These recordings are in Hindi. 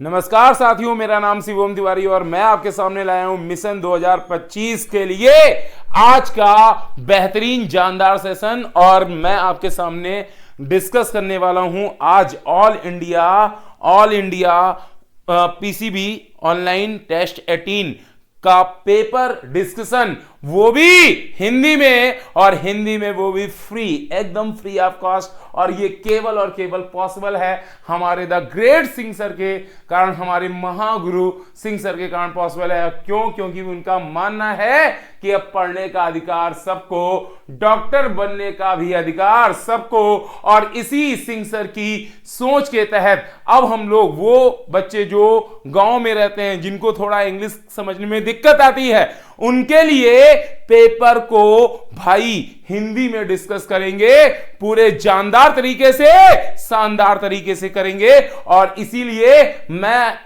नमस्कार साथियों, मेरा नाम शिवम तिवारी और मैं आपके सामने लाया हूं मिशन 2025 के लिए आज का बेहतरीन जानदार सेशन। और मैं आपके सामने डिस्कस करने वाला हूं आज all India PCB online test 18 का पेपर डिस्कशन, वो भी हिंदी में, और हिंदी में वो भी फ्री, एकदम फ्री ऑफ कॉस्ट। और ये केवल और केवल पॉसिबल है हमारे द ग्रेट सिंह सर के कारण, हमारे महागुरु सिंह सर के कारण पॉसिबल है। क्यों? क्योंकि उनका मानना है कि अब पढ़ने का अधिकार सबको, डॉक्टर बनने का भी अधिकार सबको। और इसी सिंह सर की सोच के तहत अब हम लोग, वो बच्चे जो गांव में रहते हैं, जिनको थोड़ा इंग्लिश समझने में दिक्कत आती है, उनके लिए पेपर को भाई हिंदी में डिस्कस करेंगे, पूरे जानदार तरीके से, शानदार तरीके से करेंगे। और इसीलिए मैं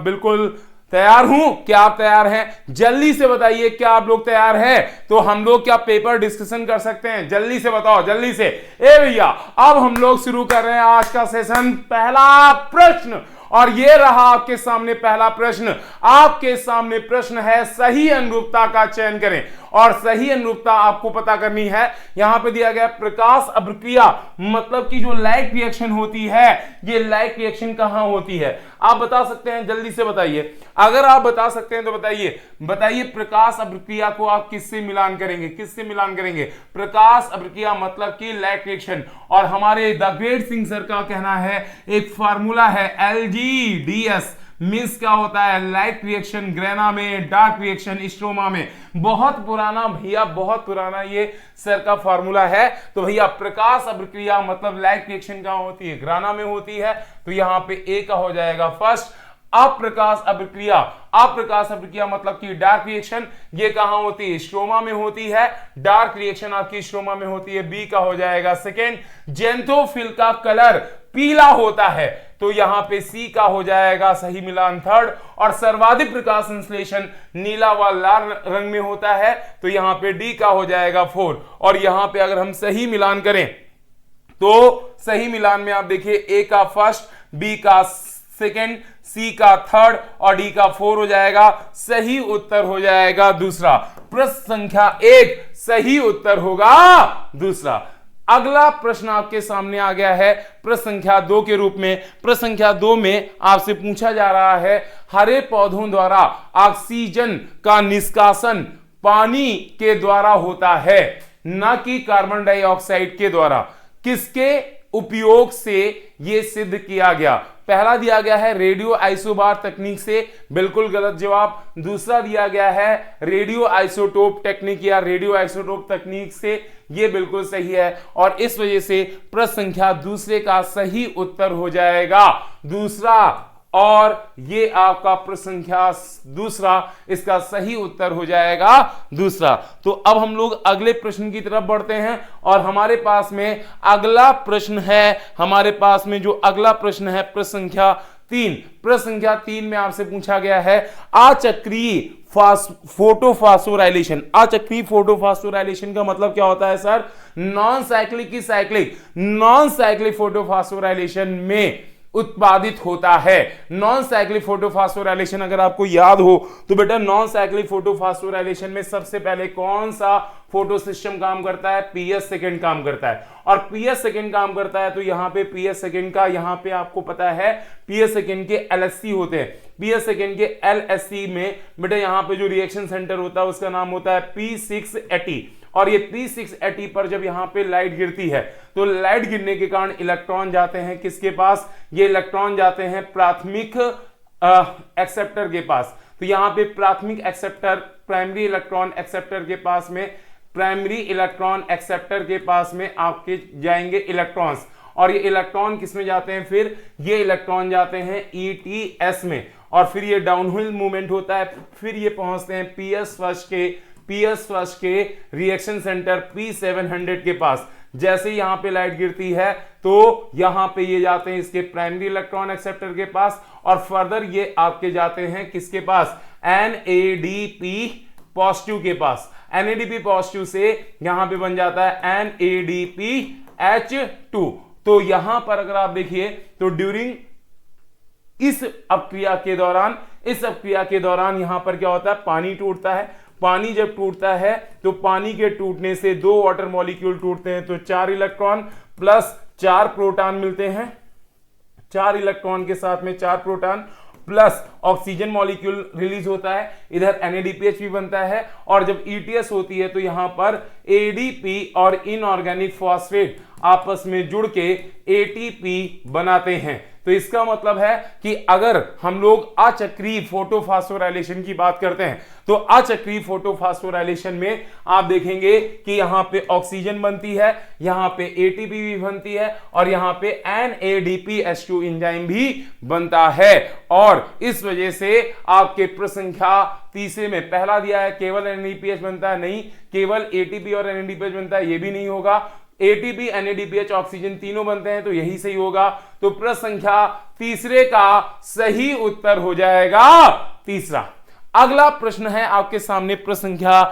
बिल्कुल तैयार हूं। क्या आप तैयार हैं? जल्दी से बताइए, क्या आप लोग तैयार हैं? तो हम लोग क्या पेपर डिस्कशन कर सकते हैं? जल्दी से बताओ, जल्दी से। ए भैया, अब हम लोग शुरू कर रहे हैं आज का सेशन। पहला प्रश्न, और ये रहा आपके सामने पहला प्रश्न। आपके सामने प्रश्न है, सही अनुरूपता का चयन करें। और सही अनुरूपता आपको पता करनी है। यहां पे दिया गया प्रकाश अभिक्रिया, मतलब कि जो लाइट रिएक्शन होती है, ये लाइट रिएक्शन कहां होती है? आप बता सकते हैं? जल्दी से बताइए। अगर आप बता सकते हैं तो बताइए प्रकाश अभिक्रिया को आप किससे मिलान करेंगे? किससे मिलान करेंगे? प्रकाश अभिक्रिया मतलब कि लाइट रिएक्शन। और हमारे द ग्रेट सिंह सर का कहना है, एक फार्मूला है LGDS, मीन्स क्या होता है? लाइट रिएक्शन ग्रेना में, डार्क रिएक्शन स्ट्रोमा में। बहुत पुराना भैया, बहुत पुराना ये सर का फार्मूला है। तो भैया प्रकाश अभिक्रिया मतलब लाइट रिएक्शन कहां होती है? ग्राना में होती है। तो यहां पे ए का हो जाएगा फर्स्ट। अप्रकाश अभिक्रिया मतलब कि डार्क रिएक्शन, ये कहां होती है? स्ट्रोमा में होती है। डार्क रिएक्शन आपकी स्ट्रोमा में होती है, बी का हो जाएगा सेकेंड। जेंथोफिल का कलर पीला होता है, तो यहां पे सी का हो जाएगा सही मिलान थर्ड। और सर्वाधिक प्रकाश संश्लेषण नीला व लाल रंग में होता है, तो यहां पे डी का हो जाएगा फोर्थ। और यहां पे अगर हम सही मिलान करें तो सही मिलान में आप देखिए, ए का फर्स्ट, बी का सेकेंड, सी का थर्ड और डी का फोर हो जाएगा। सही उत्तर हो जाएगा दूसरा। प्रश्न संख्या 1 सही उत्तर होगा दूसरा। अगला प्रश्न आपके सामने आ गया है प्रश्न संख्या 2 के रूप में। प्रश्न संख्या 2 में आपसे पूछा जा रहा है, हरे पौधों द्वारा ऑक्सीजन का निष्कासन पानी के द्वारा होता है, न कि कार्बन डाइऑक्साइड के द्वारा। किसके उपयोग से यह सिद्ध किया गया? पहला दिया गया है रेडियो आइसोबार तकनीक से, बिल्कुल गलत जवाब। दूसरा दिया गया है रेडियो आइसोटोप टेक्निक या रेडियो आइसोटोप तकनीक से, यह बिल्कुल सही है। और इस वजह से प्रश्न संख्या दूसरे का सही उत्तर हो जाएगा दूसरा। और ये आपका प्रश्न संख्या दूसरा, इसका सही उत्तर हो जाएगा दूसरा। तो अब हम लोग अगले प्रश्न की तरफ बढ़ते हैं। और हमारे पास में अगला प्रश्न है, हमारे पास में जो अगला प्रश्न है प्रश्न संख्या 3। प्रश्न संख्या 3 में आपसे पूछा गया है, अचक्रीय फोटोफॉस्फोराइलेशन। अचक्रीय फोटोफॉस्फोराइलेशन का मतलब क्या होता है सर? नॉन साइक्लिक की साइक्लिक, नॉन साइक्लिक फोटोफॉस्फोराइलेशन में उत्पादित होता है। नॉन साइक्लिक फोटोफॉस्फोराइलेशन अगर आपको याद हो तो बेटा, नॉन साइक्लिक फोटोफॉस्फोराइलेशन में सबसे पहले कौन सा फोटो सिस्टम काम करता है? पीएस सेकेंड काम करता है। और पीएस सेकेंड काम करता है, तो यहां पे पीएस सेकेंड का, यहां पे आपको पता है पीएस सेकेंड के एलएससी होते हैं। पीएस सेकेंड के एलएससी में बेटा यहां पे जो रिएक्शन सेंटर होता है उसका नाम होता है P680। और ये P680 पर जब यहां पे लाइट गिरती है, तो लाइट गिरने के कारण इलेक्ट्रॉन जाते हैं किसके पास? ये इलेक्ट्रॉन जाते हैं प्राथमिक एक्सेप्टर के पास। तो यहां पे प्राथमिक एक्सेप्टर, प्राइमरी इलेक्ट्रॉन एक्सेप्टर के पास में, प्राइमरी इलेक्ट्रॉन एक्सेप्टर के पास में आपके जाएंगे इलेक्ट्रॉन्स। और ये इलेक्ट्रॉन किस में जाते हैं? फिर ये इलेक्ट्रॉन जाते हैं ETS में, और फिर ये डाउनहिल मूवमेंट होता है। फिर ये पहुंचते हैं पीएस फर्स्ट के रिएक्शन सेंटर P700 के पास। जैसे यहां पे लाइट गिरती है तो यहां पे ये जाते हैं इसके प्राइमरी इलेक्ट्रॉन एक्सेप्टर के पास, और फर्दर ये आपके जाते हैं किसके पास? NADP पॉजिटिव के पास। NADP पॉजिटिव से यहां पे बन जाता है NADPH2। तो यहां पर अगर आप देखिए तो ड्यूरिंग इस अपक्रिया के दौरान यहां पर क्या होता है, पानी टूटता है। पानी जब टूटता है तो पानी के टूटने से 2 वाटर मॉलिक्यूल टूटते हैं, तो 4 इलेक्ट्रॉन प्लस 4 प्रोटॉन मिलते हैं। 4 इलेक्ट्रॉन के साथ में 4 proton plus oxygen molecule release होता है, इधर NADPH भी बनता है, और जब ETS होती है तो यहां पर ADP और इनऑर्गेनिक फॉस्फेट आपस में जुड़ के ATP बनाते हैं। तो इसका मतलब है कि अगर हम लोग अचक्रीय फोटोफॉस्फोराइलेशन की बात करते हैं तो अचक्रीय फोटोफॉस्फोराइलेशन में आप देखेंगे कि यहां पे ऑक्सीजन बनती है, यहां पे ATP भी बनती है, और यहां पे NADPH2 एंजाइम भी बनता है। और इस वजह से आपके प्रश्न संख्या तीसरे में पहला दिया है केवल NADPH बनता है, नहीं, केवल ATP और NADPH बनता है, ये भी नहीं होगा। ATP, NADPH, ऑक्सीजन तीनों बनते हैं, तो यही सही होगा। तो प्रश्न संख्या तीसरे का सही उत्तर हो जाएगा तीसरा। अगला प्रश्न है आपके सामने प्रश्न संख्या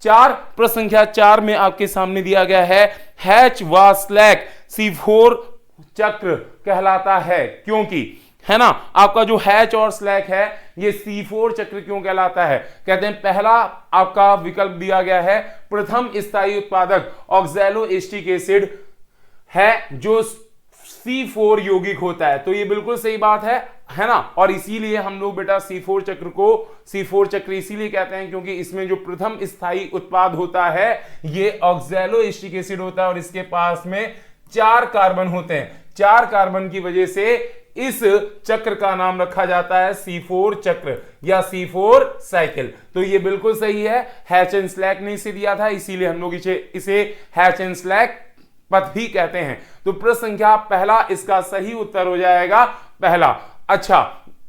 4। प्रश्न संख्या 4 में आपके सामने दिया गया है हैच व स्लैक C4 चक्र कहलाता है, क्योंकि, है ना, आपका जो हैच और स्लैक है ये C4 चक्र क्यों कहलाता है? कहते हैं पहला आपका विकल्प दिया गया है प्रथम स्थायी उत्पादक ऑक्सैलोएस्टिक एसिड है जो C4 यौगिक होता है, तो ये बिल्कुल सही बात है ना। और इसीलिए हम लोग बेटा C4 चक्र को C4 चक्र इसीलिए कहते हैं क्योंकि इसमें जो प्रथम स्थायी उत्पाद होता है ये ऑक्सैलोएस्टिक एसिड होता है, और इसके पास में 4 कार्बन होते हैं। 4 कार्बन की वजह से इस चक्र का नाम रखा जाता है C4 चक्र या C4 साइकिल। तो ये बिल्कुल सही है, हैच एंड स्लैक ने इसे दिया था, इसीलिए हम लोग इसे हैच एंड स्लैक पथ भी कहते हैं। तो प्रश्न संख्या पहला इसका सही उत्तर हो जाएगा पहला। अच्छा,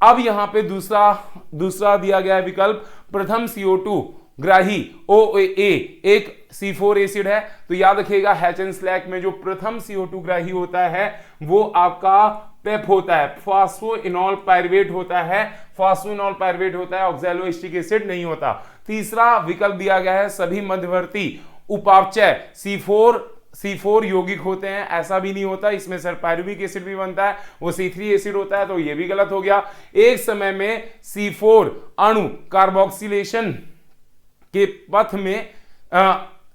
अब यहां पे दूसरा दिया गया विकल्प प्रथम CO2 ग्राही OA एक C4 एसिड है, तो याद रखिएगा हैच एंड स्लैक में जो प्रथम CO2 ग्राही होता है वो आपका पेप होता है, फॉस्फोइनॉल पायरुवेट होता है, ऑक्सैलोएस्टिक एसिड नहीं होता। तीसरा विकल्प दिया गया है सभी मध्यवर्ती उपापचय C4 यौगिक होते हैं, ऐसा भी नहीं होता, इसमें सर पायरुविक एसिड भी बनता है, वो C3 एसिड होता है, तो ये भी गलत हो गया। एक समय में C4 अणु कार्बोक्सिलेशन के पथ में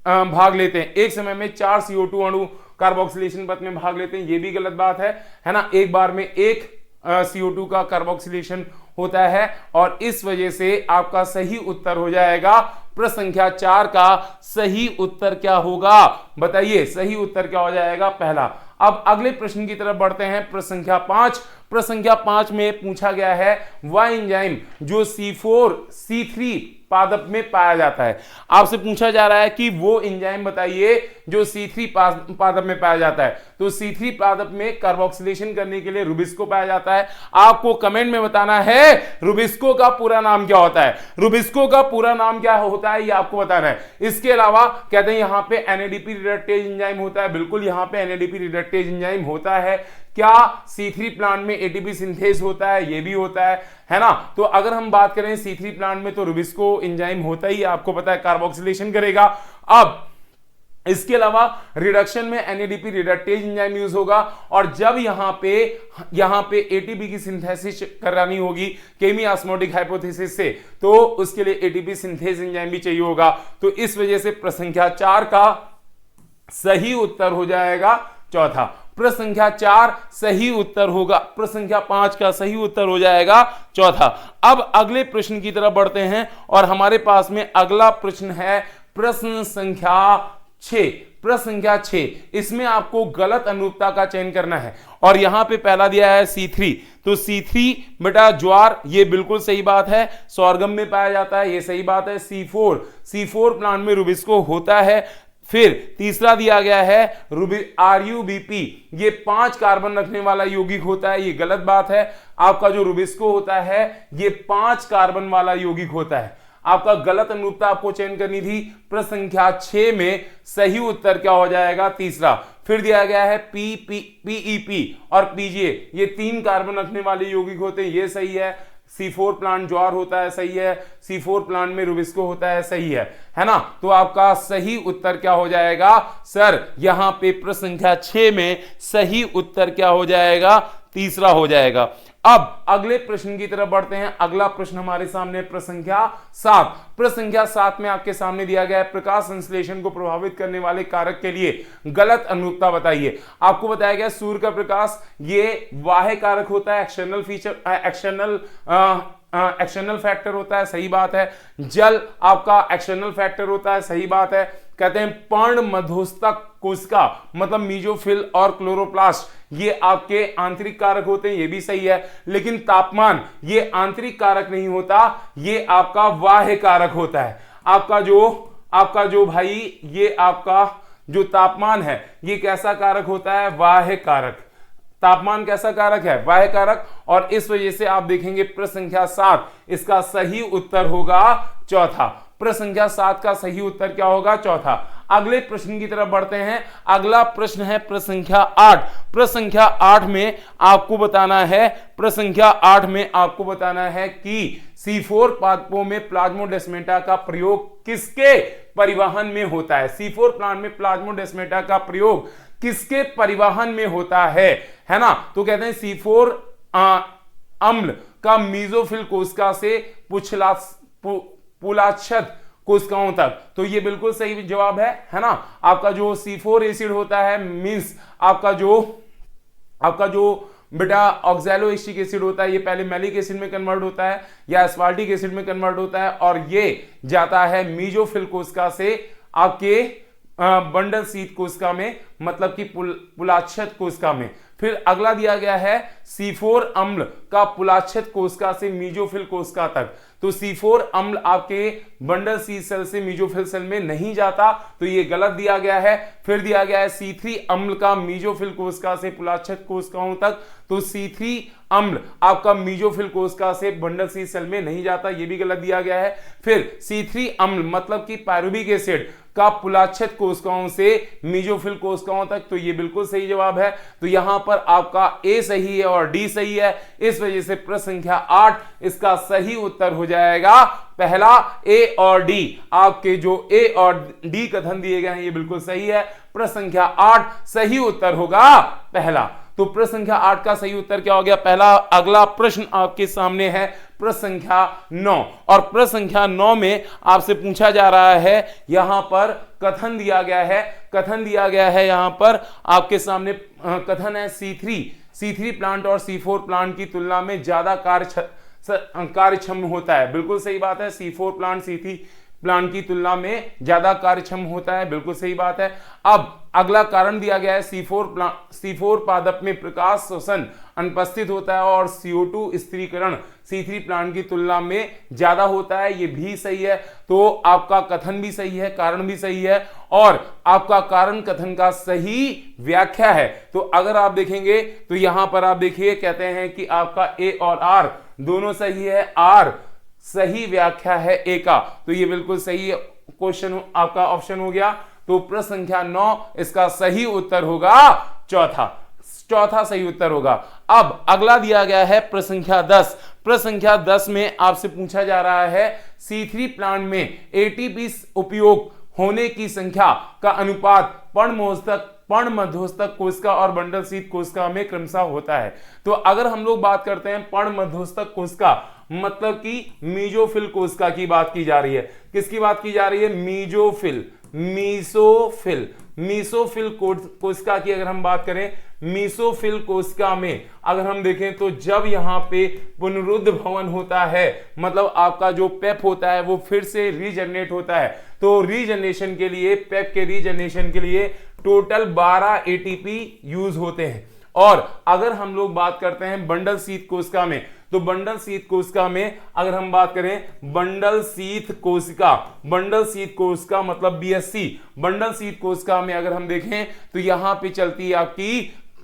भाग लेते हैं, एक समय में 4 CO2 अणु कार्बोक्सिलेशन पथ में भाग लेते हैं, ये भी गलत बात है ना। एक बार में एक CO2 का कार्बोक्सिलेशन होता है, और इस वजह से आपका सही उत्तर हो जाएगा प्रश्न संख्या 4 का सही उत्तर क्या होगा, बताइए सही उत्तर क्या हो जाएगा पहला। अब अगले प्रश्न की तरफ बढ़ते हैं, प्रश्न संख्या 5। प्रश्न संख्या 5 में पूछा गया है वह एंजाइम जो C3 पादप में पाया जाता है। आपसे पूछा जा रहा है कि वो एंजाइम बताइए जो C3 पादप में पाया जाता है। तो C3 पादप में कार्बोक्सिलेशन करने के लिए रुबिस्को पाया जाता है। आपको कमेंट में बताना है रुबिस्को का पूरा नाम क्या होता है, रुबिस्को का पूरा नाम क्या होता है ये आपको बताना है। इसके अलावा कहते हैं यहां पे NADP रिडक्टेज एंजाइम होता है, बिल्कुल यहां पे NADP रिडक्टेज एंजाइम होता है। क्या C3 प्लांट में ATP सिंथेज होता है, ये भी होता है ना। तो अगर हम बात करें C3 प्लांट में तो रुबिस्को एंजाइम होता ही, आपको पता है कार्बोक्सिलेशन करेगा। अब इसके अलावा रिडक्शन में NADP रिडक्टेज एंजाइम यूज होगा, और जब यहां पे ATP की सिंथेसिस करानी होगी केमी ऑस्मोटिक हाइपोथेसिस से, तो उसके लिए ATP सिंथेज एंजाइम भी चाहिए होगा। तो इस वजह से प्रश्न संख्या 4 का सही उत्तर हो जाएगा चौथा। प्रश्न संख्या 4 सही उत्तर होगा, प्रश्न संख्या 5 का सही उत्तर हो जाएगा चौथा। अब अगले प्रश्न की तरफ बढ़ते हैं, और हमारे पास में अगला प्रश्न है प्रश्न संख्या 6। प्रश्न संख्या 6, इसमें आपको गलत अनुरूपता का चयन करना है, और यहां पे पहला दिया है C3, तो C3 बेटा ज्वार, ये बिल्कुल सही बात है, सोरगम में पाया जाता है, ये सही बात है। C4 प्लांट में रुबिस्को होता है। फिर तीसरा दिया गया है RUBP, ये 5 कार्बन रखने वाला यौगिक होता है, ये गलत बात है। आपका जो रुबिस्को होता है ये 5 कार्बन वाला यौगिक होता है। आपका गलत अनुरूपता आपको चयन करनी थी। प्रश्न संख्या 6 में सही उत्तर क्या हो जाएगा तीसरा। फिर दिया गया है PEP और PGA, ये 3 कार्बन रखने वाले यौगिक होते हैं, ये सही है। C4 प्लांट ज्वार होता है, सही है। C4 प्लांट में रुबिस्को होता है, सही है ना। तो आपका सही उत्तर क्या हो जाएगा सर, यहां पे प्रश्न संख्या 6 में सही उत्तर क्या हो जाएगा तीसरा हो जाएगा। अब अगले प्रश्न की तरफ बढ़ते हैं। अगला प्रश्न हमारे सामने प्रश्न संख्या 7। प्रश्न संख्या 7 में आपके सामने दिया गया है प्रकाश संश्लेषण को प्रभावित करने वाले कारक के लिए गलत अनुरूपता बताइए। आपको बताया गया सूर्य का प्रकाश ये बाह्य कारक होता है, एक्सटर्नल फीचर, एक्सटर्नल फैक्टर होता है, सही बात है। जल आपका एक्सटर्नल फैक्टर होता है, सही बात है। कहते हैं पर्ण मध्यस्थक कोशिका मतलब मीजोफिल और क्लोरोप्लास्ट ये आपके आंतरिक कारक होते हैं, ये भी सही है। लेकिन तापमान ये आंतरिक कारक नहीं होता, ये आपका बाह्य कारक होता है। आपका जो भाई ये आपका जो तापमान है ये कैसा कारक होता है? बाह्य कारक। तापमान कैसा कारक है? बाह्य कारक। और इस वजह से आप देखेंगे प्रश्न संख्या 7 इसका सही उत्तर होगा चौथा। प्रश्न संख्या 7 का सही उत्तर क्या होगा? चौथा। अगले प्रश्न की तरफ बढ़ते हैं। अगला प्रश्न है प्रश्न संख्या 8। प्रश्न संख्या 8 में आपको बताना है कि C4 पादपों में प्लाज्मोडेस्माटा का प्रयोग किसके परिवहन में होता है? C4 प्लांट में प्लाज्मोडेस्माटा का प्रयोग किसके परिवहन में होता है ना? तो कहते हैं C4 अम्ल का मीजोफिल कोशिका से पुलाच्छद कोशिकाओं तक। तो ये बिल्कुल सही जवाब है ना? आपका जो C4 एसिड होता है मींस आपका जो बेटा ऑक्सैलोएसिटिक एसिड होता है ये पहले मैलिक एसिड में कन्वर्ट होता है या एस्पार्टिक एसिड में कन्वर्ट होता है और ये जाता है मीजोफिल कोशिका से आपके बंडल शीत कोशिका में मतलब कि पुलाच्छद कोशिका में। फिर अगला दिया गया है C4 अम्ल का पुलाच्छद कोशिका से मीजोफिल कोशिका तक। तो C4 अम्ल आपके बंडल शीत सेल से मीजोफिल सेल में नहीं जाता, तो ये गलत दिया गया है। फिर दिया गया है C3 अम्ल का मीजोफिल कोशिका से पुलाच्छद कोशिकाओं तक। तो C3 अम्ल आपका मीजोफिल कोशिका से बंडल शीत सेल में नहीं जाता, ये भी गलत दिया गया है। फिर C3 अम्ल मतलब कि पायरुविक एसिड का पुलाच्छद कोशिकाओं से मीजोफिल कोशिकाओं तक। तो ये बिल्कुल सही जवाब है। तो यहां पर आपका ए सही है और डी सही है। इस वजह से प्रश्न संख्या 8 इसका सही उत्तर हो जाएगा पहला ए और डी। आपके जो ए और डी कथन दिए गए हैं ये बिल्कुल सही है। प्रश्न संख्या 8 सही उत्तर होगा पहला। तो प्रश्न संख्या 8 का सही उत्तर क्या हो गया? पहला। अगला प्रश्न आपके सामने है प्रश्न संख्या 9 और प्रश्न संख्या 9 में आपसे पूछा जा रहा है, यहां पर कथन दिया गया है यहां पर आपके सामने कथन है C3 प्लांट और C4 प्लांट की तुलना में ज्यादा कार्यक्षम होता है। बिल्कुल सही बात है। C4 प्लांट C3 प्लांट की तुलना में ज्यादा कार्यक्षम होता है, बिल्कुल सही बात है। अब अगला कारण दिया गया है C4 पादप में प्रकाश शोषण अनुपस्थित होता है और CO2 स्थिरीकरण C3 प्लांट की तुलना में ज्यादा होता है, ये भी सही है। तो आपका कथन भी सही है, कारण भी सही है और आपका कारण कथन का सही व्याख्या है। तो अगर आप देखेंगे तो यहां पर आप देखिए कहते हैं कि आपका ए और आर दोनों सही है, आर सही व्याख्या है ए का, तो ये बिल्कुल सही क्वेश्चन आपका ऑप्शन हो गया। तो प्रश्न संख्या 9 इसका सही उत्तर होगा चौथा सही उत्तर होगा। अब अगला दिया गया है प्रश्न संख्या 10। प्रश्न संख्या 10 में आपसे पूछा जा रहा है C3 प्लांट में एटीपी उपयोग होने की संख्या का अनुपात पर्ण मध्यस्थक कोशिका और बंडल शीत कोशिका में क्रमशः होता है। तो अगर हम लोग बात करते हैं पर्ण मध्यस्थक कोशिका मतलब कि मीजोफिल कोशिका की बात की जा रही है। किसकी बात की जा रही है? मीसोफिल कोशिका की अगर हम बात करें, मीसोफिल कोशिका में अगर हम देखें तो जब यहां पे पुनरुद्ध भवन होता है मतलब आपका जो पेप होता है वो फिर से रीजनरेट होता है। तो रीजनरेशन के लिए, पेप के रीजनरेशन के लिए टोटल 12 एटीपी यूज होते हैं। और अगर हम लोग बात करते हैं बंडल शीत कोशिका में, तो बंडल शीत कोशिका में अगर हम बात करें बंडल शीत कोशिका मतलब BSC बंडल शीत कोशिका में अगर हम देखें तो यहां पे चलती है आपकी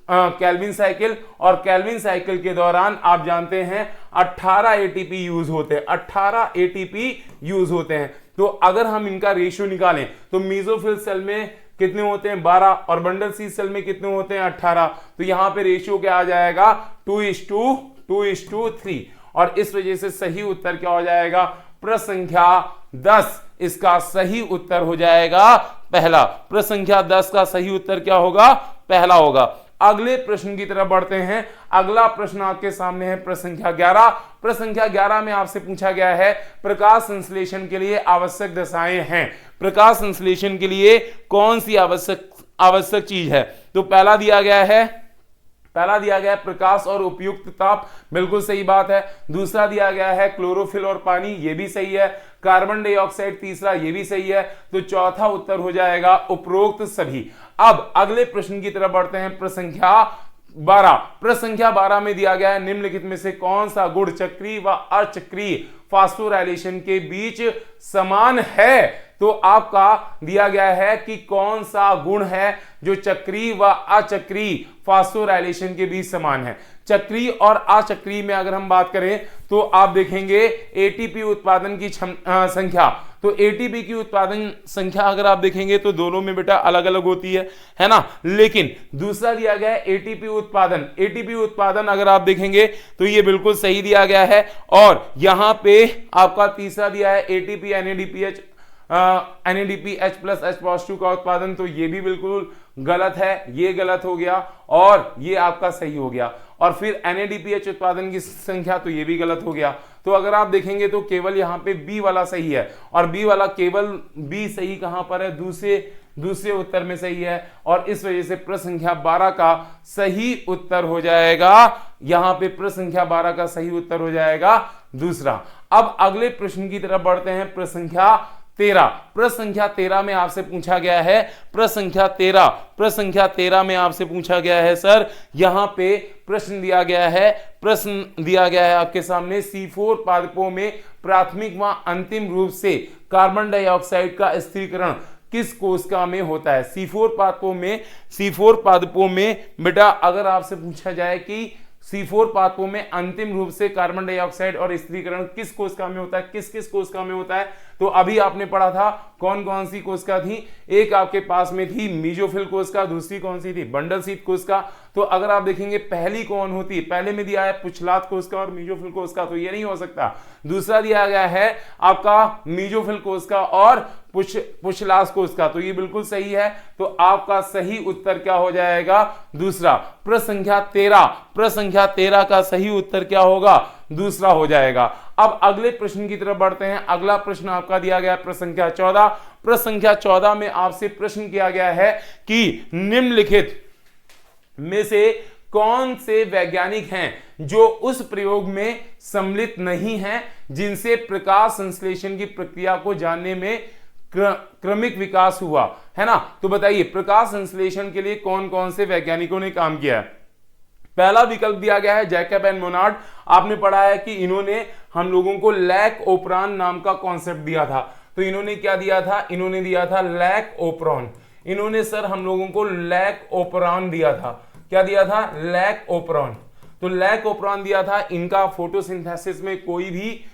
कैल्विन साइकिल और कैल्विन साइकिल के दौरान आप जानते हैं 18 एटीपी यूज होते हैं, 18 एटीपी यूज होते हैं। तो अगर हम इनका रेशियो निकालें तो मीजोफिल सेल में कितने होते हैं? 12 और बंडल शीत सेल में कितने होते हैं? 18। तो यहां पे रेशियो क्या आ जाएगा? 2:3 और इस वजह से सही उत्तर क्या हो जाएगा? प्रश्न संख्या 10 इसका सही उत्तर हो जाएगा पहला। प्रश्न संख्या 10 का सही उत्तर क्या होगा? पहला होगा। अगले प्रश्न की तरफ बढ़ते हैं। अगला प्रश्न आपके सामने है प्रश्न संख्या 11। प्रश्न संख्या 11 में आपसे पूछा गया है प्रकाश संश्लेषण के लिए आवश्यक दशाएं हैं। प्रकाश संश्लेषण के लिए कौन सी आवश्यक चीज है? तो पहला दिया गया है प्रकाश और उपयुक्त ताप, बिल्कुल सही बात है। दूसरा दिया गया है क्लोरोफिल और पानी, ये भी सही है। कार्बन डाइऑक्साइड तीसरा, ये भी सही है। तो चौथा उत्तर हो जाएगा उपरोक्त सभी। अब अगले प्रश्न की तरफ बढ़ते हैं। प्रश्न संख्या 12। प्रश्न संख्या 12 में दिया गया है निम्नलिखित में से कौन सा गुण चक्रीय व अचक्रीय फास्फोराइलेशन के बीच समान है? तो आपका दिया गया है कि कौन सा गुण है जो चक्रीय व अचक्रीय फास्फोराइलेशन के बीच समान है। चक्रीय और अचक्रीय में अगर हम बात करें तो आप देखेंगे एटीपी उत्पादन की संख्या, तो एटीपी की उत्पादन संख्या अगर आप देखेंगे तो दोनों में बेटा अलग अलग होती है ना। लेकिन दूसरा दिया गया है एटीपी उत्पादन अगर आप देखेंगे तो ये बिल्कुल सही दिया गया है। और यहां पे आपका तीसरा दिया है ATP NADPH plus H positive का उत्पादन, तो ये भी बिल्कुल गलत है, ये गलत हो गया और ये आपका सही हो गया। और फिर NADPH उत्पादन की संख्या, तो ये भी गलत हो गया। तो अगर आप देखेंगे तो केवल यहाँ पे बी वाला सही है, और बी वाला केवल बी सही कहां पर है? दूसरे उत्तर में सही है। और इस वजह से प्रश्न संख्या 12 का सही उत्तर हो जाएगा, यहां पे प्रश्न संख्या 12 का सही उत्तर हो जाएगा दूसरा। अब अगले प्रश्न की तरफ बढ़ते हैं। प्रश्न संख्या 13। प्रश्न संख्या 13 में आपसे पूछा गया है प्रश्न संख्या 13 में आपसे पूछा गया है सर, यहां पे प्रश्न दिया गया है आपके सामने C4 पादपों में प्राथमिक व अंतिम रूप से कार्बन डाइऑक्साइड का स्थिरीकरण किस कोशिका में होता है? C4 पादपों में बेटा अगर आपसे पूछा जाए कि C4 पादपों में अंतिम रूप से कार्बन डाइऑक्साइड और स्थिरीकरण किस कोशिका में होता है, किस कोशिका में होता है? तो अभी आपने पढ़ा था कौन कौन सी कोशिका थी। एक आपके पास में थी मीजोफिल कोशिका, दूसरी कौन सी थी? बंडल शीथ कोशिका। तो अगर आप देखेंगे पहली कौन होती है? पहले में दिया है पुच्छलात कोशिका और मीजोफिल कोशिका, तो ये नहीं हो सकता। दूसरा दिया गया है आपका मीजोफिल कोशिका और पुच्छलात कोशिका, तो ये बिल्कुल सही है। तो आपका सही उत्तर क्या हो जाएगा? दूसरा। प्रश्न संख्या 13 का सही उत्तर क्या होगा? दूसरा हो जाएगा। अब अगले प्रश्न की तरफ बढ़ते हैं। अगला प्रश्न आपका दिया गया है प्रश्न संख्या 14। प्रश्न संख्या 14 में आपसे प्रश्न किया गया है कि निम्नलिखित में से कौन से वैज्ञानिक हैं जो उस प्रयोग में सम्मिलित नहीं हैं जिनसे प्रकाश संश्लेषण की प्रक्रिया को जानने में क्रमिक विकास हुआ है ना। तो बताइए प्रकाश संश्लेषण के लिए कौन कौन से वैज्ञानिकों ने काम किया है? पहला विकल्प दिया गया है जैकब एंड मोनार्ड। आपने पढ़ा है कि इन्होंने हम लोगों को लैक ओपरान नाम का कॉन्सेप्ट दिया था। तो इन्होंने क्या दिया था? इन्होंने दिया था लैक ओपरान। इन्होंने सर हम लोगों को लैक ओपरान दिया था। क्या दिया था? लैक ओपरान। तो लैक ओपरान दिया था। इनका फोटोसिंथेसिस में कोई भी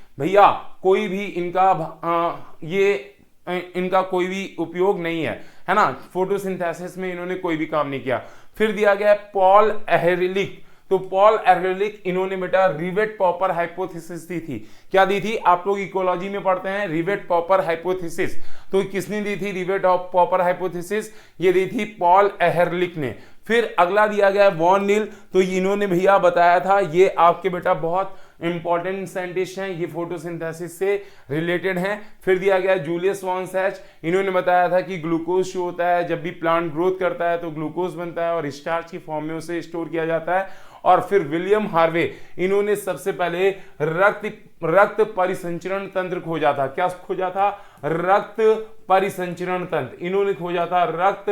इनका कोई भी उपयोग नहीं है ना। फोटोसिंथेसिस में इन्होंने कोई भी काम नहीं किया। फिर दिया गया पॉल एहरलिच। तो पॉल एहरलिच इन्होंने बेटा रिवेट पॉपर हाइपोथेसिस दी थी। क्या दी थी? आप लोग इकोलॉजी में पढ़ते हैं रिवेट पॉपर हाइपोथेसिस। तो किसने दी थी रिवेट पॉपर हाइपोथेसिस? ये दी थी पॉल एहरलिच ने। फिर अगला दिया गया वॉन नील। तो इन्होंने भैया बताया था, ये आपके बेटा बहुत इंपॉर्टेंट साइंटिस्ट हैं, ये फोटोसिंथेसिस से रिलेटेड हैं। फिर दिया गया जूलियस वॉन सैच। इन्होंने बताया था कि ग्लूकोज जो होता है जब भी प्लांट ग्रोथ करता है तो ग्लूकोज बनता है और स्टार्च की फॉर्म में उसे स्टोर किया जाता है। और फिर विलियम हार्वे, इन्होंने सबसे पहले रक्त परिसंचरण तंत्र खोजा था। क्या खोजा था? रक्त परिसंचरण तंत्र। इन्होंने खोजा था रक्त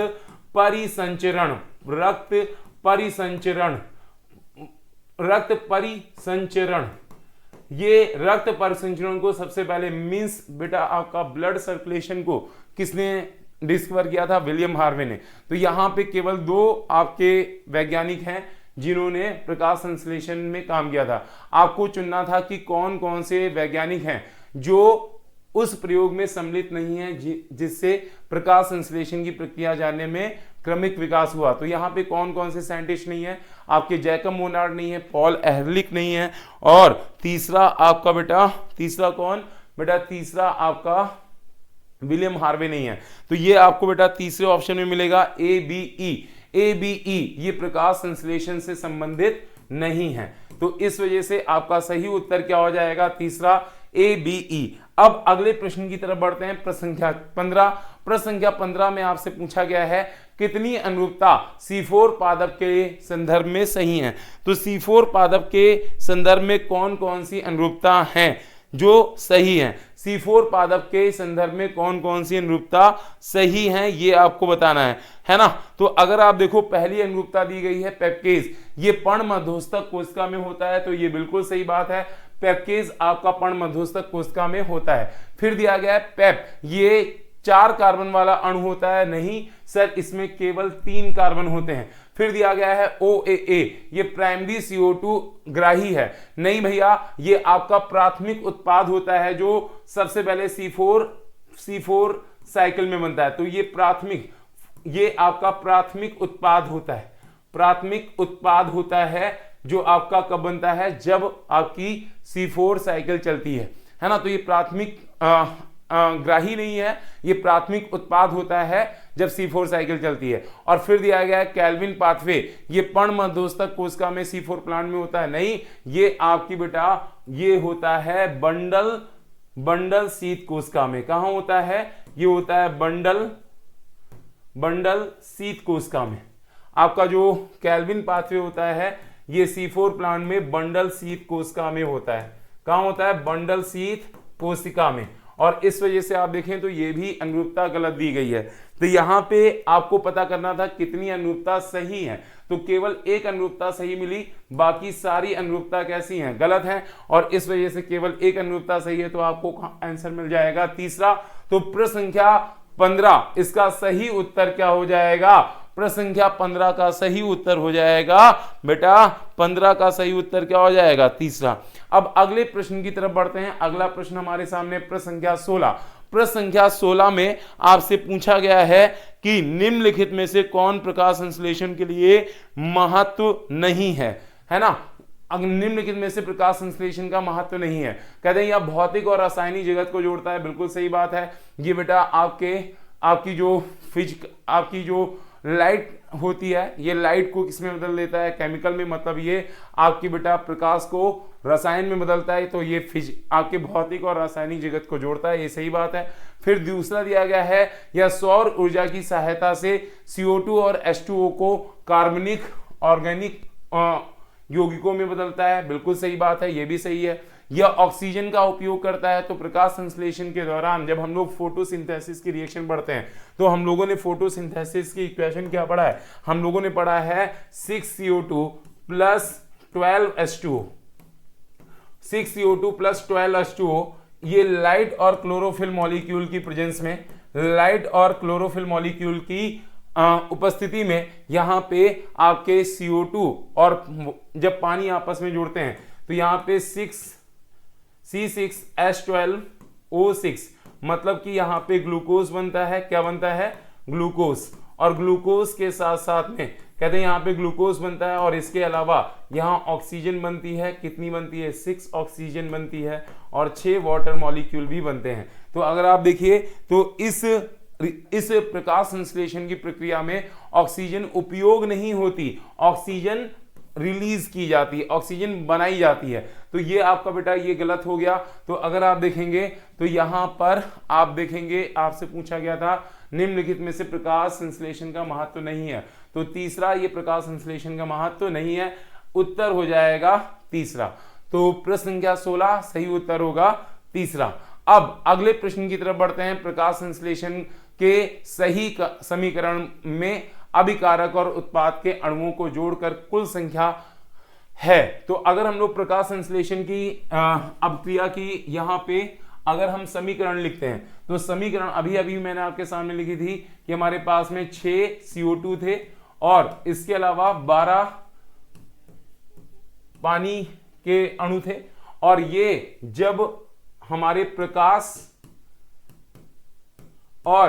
परिसंचरण। ये रक्त परिसंचरण को सबसे पहले मींस बेटा आपका ब्लड सर्कुलेशन को किसने डिस्कवर किया था? विलियम हार्वे ने। तो यहां पे केवल 2 आपके वैज्ञानिक हैं जिन्होंने प्रकाश संश्लेषण में काम किया था। आपको चुनना था कि कौन कौन से वैज्ञानिक हैं जो उस प्रयोग में सम्मिलित नहीं है जिससे प्रकाश संश्लेषण की प्रक्रिया जानने में क्रमिक विकास हुआ। तो यहाँ पे कौन कौन से साइंटिस्ट नहीं है? आपके जैकब मोनार्ड नहीं है, पॉल एहरलिच नहीं है, और तीसरा आपका बेटा तीसरा आपका विलियम हार्वे नहीं है। तो ये आपको बेटा तीसरे ऑप्शन में मिलेगा A, B, E। ABE ये प्रकाश संश्लेषण से संबंधित नहीं है। तो इस वजह से आपका सही उत्तर क्या हो जाएगा, तीसरा ABE। अब अगले प्रश्न की तरफ बढ़ते हैं, प्रश्न संख्या 15। प्रश्न संख्या 15 में आपसे पूछा गया है कितनी अनुरूपता C4 पादप के संदर्भ में सही है। तो C4 पादप के संदर्भ में कौन कौन सी अनुरूपता हैं जो सही हैं, C4 पादप के संदर्भ में कौन कौन सी अनुरूपता सही हैं, ये आपको बताना है ना। तो अगर आप देखो पहली अनुरूपता दी गई है पेप्केज, ये पर्णमध्यस्थक कोशिका में होता है, तो ये बिल्कुल सही बात है, पेप्केज आपका पर्णमध्यस्थक कोशिका में होता है। फिर दिया गया है पेप, ये 4 कार्बन वाला अणु होता है, नहीं सर इसमें केवल 3 कार्बन होते हैं। फिर दिया गया है OAA, ये प्राइमरी CO2 ग्राही है, नहीं भैया ये आपका प्राथमिक उत्पाद होता है जो सबसे पहले C4 साइकिल में बनता है। तो ये प्राथमिक, ये आपका प्राथमिक उत्पाद होता है, प्राथमिक उत्पाद होता है जो आपका कब बनता है, जब आपकी C4 साइकिल चलती है ना। तो ये प्राथमिक ग्राही नहीं है, ये प्राथमिक उत्पाद होता है जब C4 साइकिल चलती है। और फिर दिया गया है कैल्विन पाथवे, ये पर्णमध्यस्थक कोशिका में C4 प्लांट में होता है, नहीं ये आपकी बेटा ये होता है बंडल शीत कोशिका में। कहां होता है, ये होता है बंडल शीत कोशिका में। आपका जो कैल्विन पाथवे होता है ये C4 प्लांट में बंडल शीत कोशिका में होता है। कहां होता है, बंडल शीत कोशिका में। और इस वजह से आप देखें तो ये भी अनुरूपता गलत दी गई है। तो यहां पे आपको पता करना था कितनी अनुरूपता सही है, तो केवल एक अनुरूपता सही मिली, बाकी सारी अनुरूपता कैसी हैं, गलत हैं। और इस वजह से केवल एक अनुरूपता सही है, तो आपको आंसर मिल जाएगा तीसरा। तो प्रश्न संख्या 15 इसका सही उत्तर क्या हो जाएगा, प्रश्न संख्या 15 का सही उत्तर हो जाएगा बेटा, 15 का सही उत्तर क्या हो जाएगा, तीसरा। अब अगले प्रश्न की तरफ बढ़ते हैं। अगला प्रश्न हमारे सामने प्रश्न संख्या 16। प्रश्न संख्या 16 में आपसे पूछा गया है कि निम्नलिखित में से कौन प्रकाश संश्लेषण के लिए महत्व नहीं है ना। निम्नलिखित में से प्रकाश संश्लेषण का महत्व नहीं है, कहते हैं यह भौतिक और रासायनिक जगत को जोड़ता है, बिल्कुल सही बात है। ये बेटा आपकी जो लाइट होती है, ये लाइट को किसमें बदल देता है, केमिकल में, मतलब ये आपकी बेटा प्रकाश को रसायन में बदलता है, तो ये आपके भौतिक और रासायनिक जगत को जोड़ता है, ये सही बात है। फिर दूसरा दिया गया है यह सौर ऊर्जा की सहायता से CO2 और H2O को कार्बनिक ऑर्गेनिक यौगिकों में बदलता है, बिल्कुल सही बात है, ये भी सही है। यह ऑक्सीजन का उपयोग करता है। तो प्रकाश संश्लेषण के दौरान जब हम लोग फोटोसिंथेसिस की रिएक्शन पढ़ते हैं, तो हम लोगों ने फोटोसिंथेसिस की इक्वेशन क्या पढ़ा है, हम लोगों ने पढ़ा है 6CO2 plus 12H2O, 6CO2 plus 12H2O। ये लाइट और क्लोरोफिल मॉलिक्यूल की प्रेजेंस में, लाइट और क्लोरोफिल मॉलिक्यूल की उपस्थिति में यहाँ पे आपके CO2 और जब पानी आपस में जुड़ते हैं तो यहाँ पे 6C6H12O6, मतलब कि यहाँ पे ग्लूकोज बनता है, क्या बनता है, ग्लूकोज। और ग्लूकोज के साथ साथ में कहते हैं यहाँ पे ग्लूकोज बनता है, और इसके अलावा यहाँ ऑक्सीजन बनती है, कितनी बनती है, 6 ऑक्सीजन बनती है, और 6 वाटर मॉलिक्यूल भी बनते हैं। तो अगर आप देखिए तो इस प्रकाश संश्लेषण की प्रक्रिया में ऑक्सीजन उपयोग नहीं होती, ऑक्सीजन रिलीज की जाती है, ऑक्सीजन बनाई जाती है। तो ये आपका बेटा ये गलत हो गया। तो अगर आप देखेंगे तो यहां पर आप देखेंगे आपसे पूछा गया था निम्नलिखित में से प्रकाश संश्लेषण का महत्व नहीं है, तो तीसरा ये प्रकाश संश्लेषण का महत्व नहीं है, उत्तर हो जाएगा तीसरा। तो प्रश्न संख्या 16 सही उत्तर होगा तीसरा। अब अगले प्रश्न की तरफ बढ़ते हैं। प्रकाश संश्लेषण के सही समीकरण में अभिकारक और उत्पाद के अणुओं को जोड़कर कुल संख्या है। तो अगर हम लोग प्रकाश संश्लेषण की अभिक्रिया की यहाँ पे अगर हम समीकरण लिखते हैं, तो समीकरण अभी अभी मैंने आपके सामने लिखी थी कि हमारे पास में 6 CO2 थे और इसके अलावा 12 पानी के अणु थे, और ये जब हमारे प्रकाश और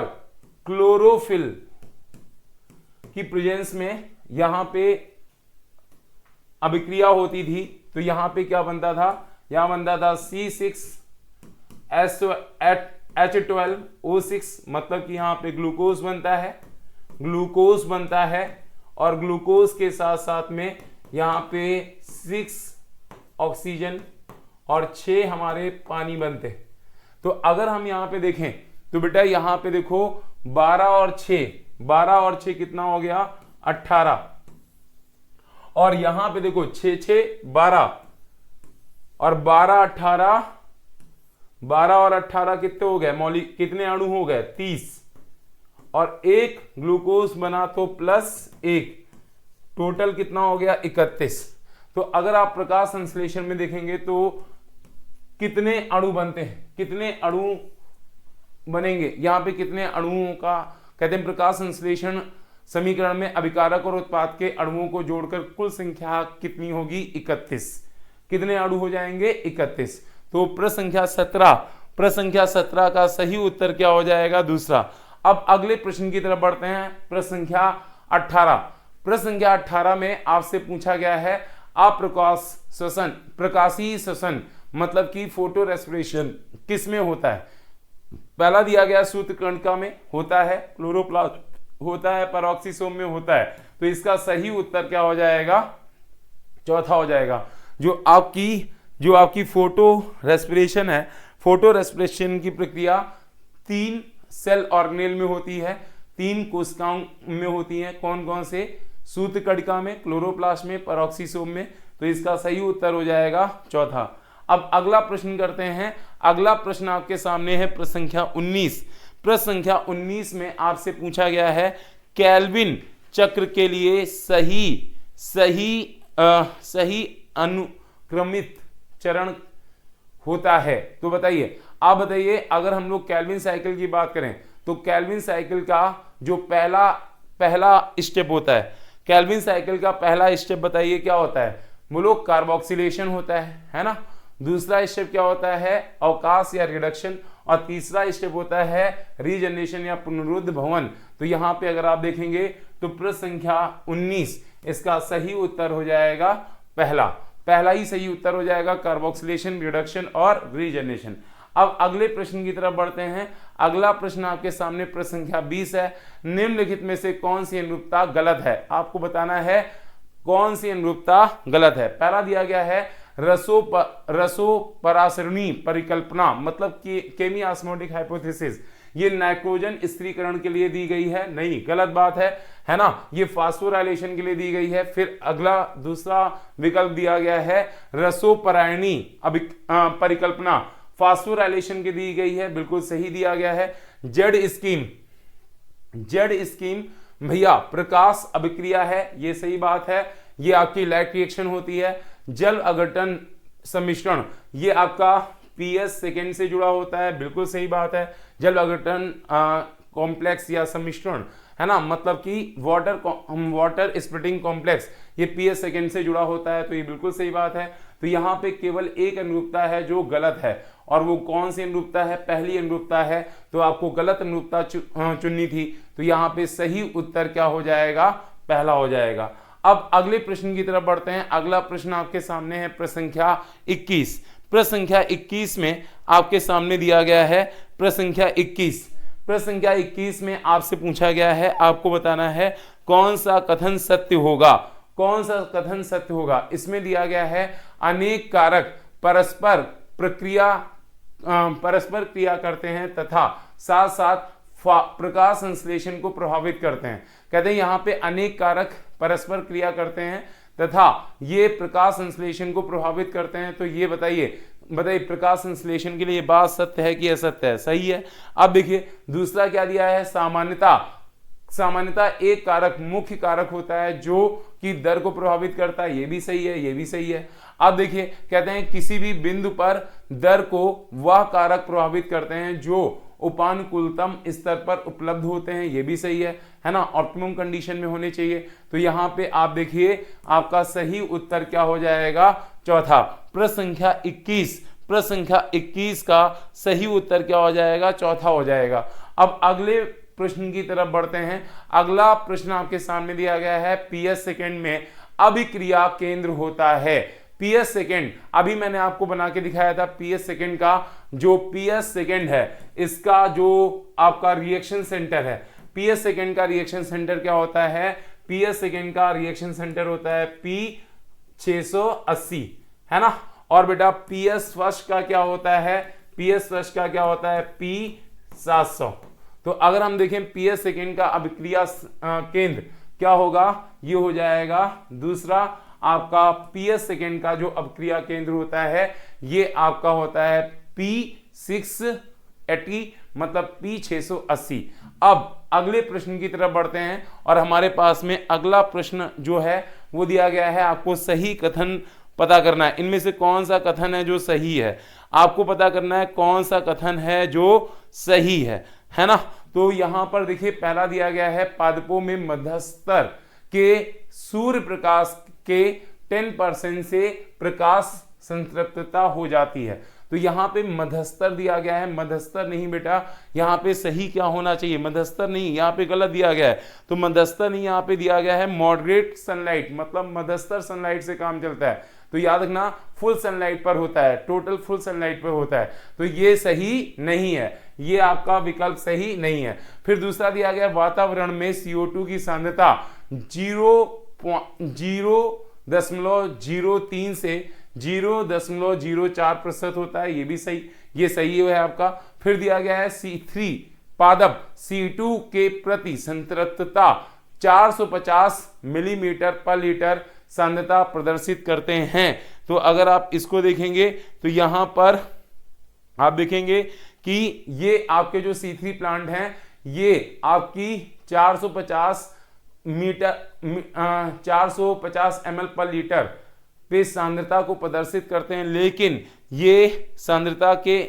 क्लोरोफिल की प्रेजेंस में यहां पे अभिक्रिया होती थी, तो यहां पे क्या बनता था, यहां बनता था C6H12O6, मतलब कि यहां पे ग्लूकोज बनता है, और ग्लूकोज के साथ साथ में यहाँ पे 6 ऑक्सीजन और 6 हमारे पानी बनते। तो अगर हम यहाँ पे देखें तो बेटा यहाँ पे देखो 12 और 6 कितना हो गया 18, और यहां पे देखो 6 6 12 और 12 और 18 कितने हो गए मौलिक, कितने अणु हो गए 30, और एक ग्लूकोज बना तो प्लस 1, टोटल कितना हो गया 31। तो अगर आप प्रकाश संश्लेषण में देखेंगे तो कितने अणु बनते हैं, कितने अणु बनेंगे, यहां पे कितने अणुओं का कहते हैं प्रकाश संश्लेषण समीकरण में अभिकारक और उत्पाद के अणुओं को जोड़कर कुल संख्या कितनी होगी 31। कितने अणु हो जाएंगे 31। तो प्रश्न संख्या 17 का सही उत्तर क्या हो जाएगा दूसरा। अब अगले प्रश्न की तरफ बढ़ते हैं, प्रश्न संख्या 18। प्रश्न संख्या 18 में आपसे पूछा गया है प्रकाशीय श्वसन मतलब कि फोटो रेस्पिरेशन किस में होता है। पहला दिया गया सूत्रकणिका में होता है, क्लोरोप्लास्ट होता है, पेरोक्सीसोम में होता है। तो इसका सही उत्तर क्या हो जाएगा चौथा हो जाएगा। जो आपकी फोटो रेस्पिरेशन है, फोटो रेस्पिरेशन की प्रक्रिया 3 सेल ऑर्गेनेल में होती है, 3 कोशिकाओं में होती है। कौन कौन से, सूत्रकणिका में, क्लोरोप्लास्ट में, पेरोक्सीसोम में। तो इसका सही उत्तर हो जाएगा चौथा। अब अगला प्रश्न करते हैं। अगला प्रश्न आपके सामने है प्रश्न संख्या 19। प्रश्न संख्या 19 में आपसे पूछा गया है केल्विन चक्र के लिए सही अनुक्रमित चरण होता है। तो बताइए, आप बताइए, अगर हम लोग केल्विन साइकिल की बात करें तो केल्विन साइकिल का जो पहला स्टेप होता है, केल्विन साइकिल का पहला स्टेप बताइए क्या होता है, बोलो कार्बोक्सिलेशन होता है ना। दूसरा स्टेप क्या होता है, अवकाश या रिडक्शन, और तीसरा स्टेप होता है रीजनरेशन या पुनरुद्ध भवन। तो यहाँ पे अगर आप देखेंगे तो प्रश्न संख्या 19 इसका सही उत्तर हो जाएगा पहला ही सही उत्तर हो जाएगा, कार्बोक्सिलेशन, रिडक्शन और रीजनरेशन। अब अगले प्रश्न की तरफ बढ़ते हैं। अगला प्रश्न आपके सामने प्रश्न संख्या 20 है। निम्नलिखित में से कौन सी अनुरूपता गलत है, आपको बताना है कौन सी अनुरूपता गलत है। पहला दिया गया है रसोपरासरणी परिकल्पना मतलब कि केमी ऑस्मोटिक हाइपोथेसिस, ये नाइट्रोजन स्थिरीकरण के लिए दी गई है, नहीं, गलत बात है ना। ये फास्फोराइलेशन के लिए दी गई है। फिर अगला दूसरा विकल्प दिया गया है रसोपरायणी परिकल्पना, फास्फोराइलेशन के दी गई है, बिल्कुल सही दिया गया है। जेड स्कीम भैया प्रकाश अभिक्रिया है, ये सही बात है, ये आपकी लाइट रिएक्शन होती है। जल अघटन सम्मिश्रण, ये आपका पीएस सेकेंड से जुड़ा होता है, बिल्कुल सही बात है। जल अघटन कॉम्प्लेक्स या सम्मिश्रण है ना, मतलब कि वाटर स्प्लिटिंग कॉम्प्लेक्स, ये पीएस सेकेंड से जुड़ा होता है, तो ये बिल्कुल सही बात है। तो यहाँ पे केवल एक अनुरूपता है जो गलत है, और वो कौन सी अनुरूपता है, पहली अनुरूपता है। तो आपको गलत अनुरूपता चुननी थी, तो यहाँ पे सही उत्तर क्या हो जाएगा, पहला हो जाएगा। अब अगले प्रश्न की तरफ बढ़ते हैं। अगला प्रश्न आपके सामने है प्रश्न संख्या 21। प्रश्न संख्या 21 में आपके सामने दिया गया है प्रश्न संख्या 21। प्रश्न संख्या 21 में आपसे पूछा गया है, आपको बताना है कौन सा कथन सत्य होगा, कौन सा कथन सत्य होगा। इसमें दिया गया है अनेक कारक परस्पर क्रिया करते हैं तथा साथ साथ प्रकाश संश्लेषण को प्रभावित करते हैं। कहते हैं यहाँ पे अनेक कारक परस्पर क्रिया करते हैं तथा ये प्रकाश संश्लेषण को प्रभावित करते हैं। तो ये बताइए प्रकाश संश्लेषण के लिए बात सत्य है कि असत्य है, सही है। अब देखिए दूसरा क्या दिया है, सामान्यता एक कारक मुख्य कारक होता है जो कि दर को प्रभावित करता है, ये भी सही है, ये भी सही है। अब देखिए कहते हैं किसी भी बिंदु पर दर को वह कारक प्रभावित करते हैं जो उपानुकूलतम स्तर पर उपलब्ध होते हैं, ये भी सही है ना, ऑप्टिमम कंडीशन में होने चाहिए। तो यहाँ पे आप देखिए आपका सही उत्तर क्या हो जाएगा, चौथा। प्रश्न संख्या 21 का सही उत्तर क्या हो जाएगा, चौथा हो जाएगा। अब अगले प्रश्न की तरफ बढ़ते हैं। अगला प्रश्न आपके सामने दिया गया है पीएस सेकेंड में अभिक्रिया केंद्र होता है। पीएस सेकेंड अभी मैंने आपको बना के दिखाया था। पीएस सेकेंड का जो पीएस सेकेंड है इसका जो आपका रिएक्शन सेंटर है, पीएस सेकेंड का रिएक्शन सेंटर क्या होता है, PS सेकेंड का रिएक्शन सेंटर होता है P680, है ना। और बेटा PS फर्स्ट का क्या होता है, PS फर्स्ट का क्या होता है P700। तो अगर हम देखें PS सेकेंड का अभिक्रिया केंद्र क्या होगा, ये हो जाएगा दूसरा आपका PS सेकेंड का जो अभिक्रिया केंद्र होता है ये आपका होता है P680 मतलब P680। अब अगले प्रश्न की तरफ बढ़ते हैं और हमारे पास में अगला प्रश्न जो है वो दिया गया है, आपको सही कथन पता करना है। इनमें से कौन सा कथन है जो सही है, आपको पता करना है कौन सा कथन है जो सही है ना। तो यहां पर देखिए पहला दिया गया है पादपों में मध्यस्तर के सूर्य प्रकाश के 10% से प्रकाश संतृप्तता हो जाती है। तो यहाँ पे मध्यस्तर दिया गया है, मध्यस्तर नहीं बेटा, यहाँ पे सही क्या होना चाहिए, मध्यस्तर नहीं, यहाँ पे गलत दिया गया है। तो मध्यस्तर नहीं, यहाँ पे दिया गया है मॉडरेट सनलाइट, मतलब मध्यस्तर सनलाइट से काम चलता है। तो याद रखना फुल सनलाइट पर होता है, टोटल फुल सनलाइट पर होता है। तो ये सही नहीं है, ये आपका विकल्प सही नहीं है। फिर दूसरा दिया गया वातावरण में CO2 की सांद्रता 0.03 से 0.04% होता है, ये भी सही, ये सही है आपका। फिर दिया गया है C3 पादप C2 के प्रति संतृप्तता 450 मिलीमीटर पर लीटर सांद्रता प्रदर्शित करते हैं। तो अगर आप इसको देखेंगे तो यहां पर आप देखेंगे कि ये आपके जो C3 प्लांट हैं ये आपकी 450 ml पर लीटर पे सांद्रता को प्रदर्शित करते हैं, लेकिन ये सांद्रता के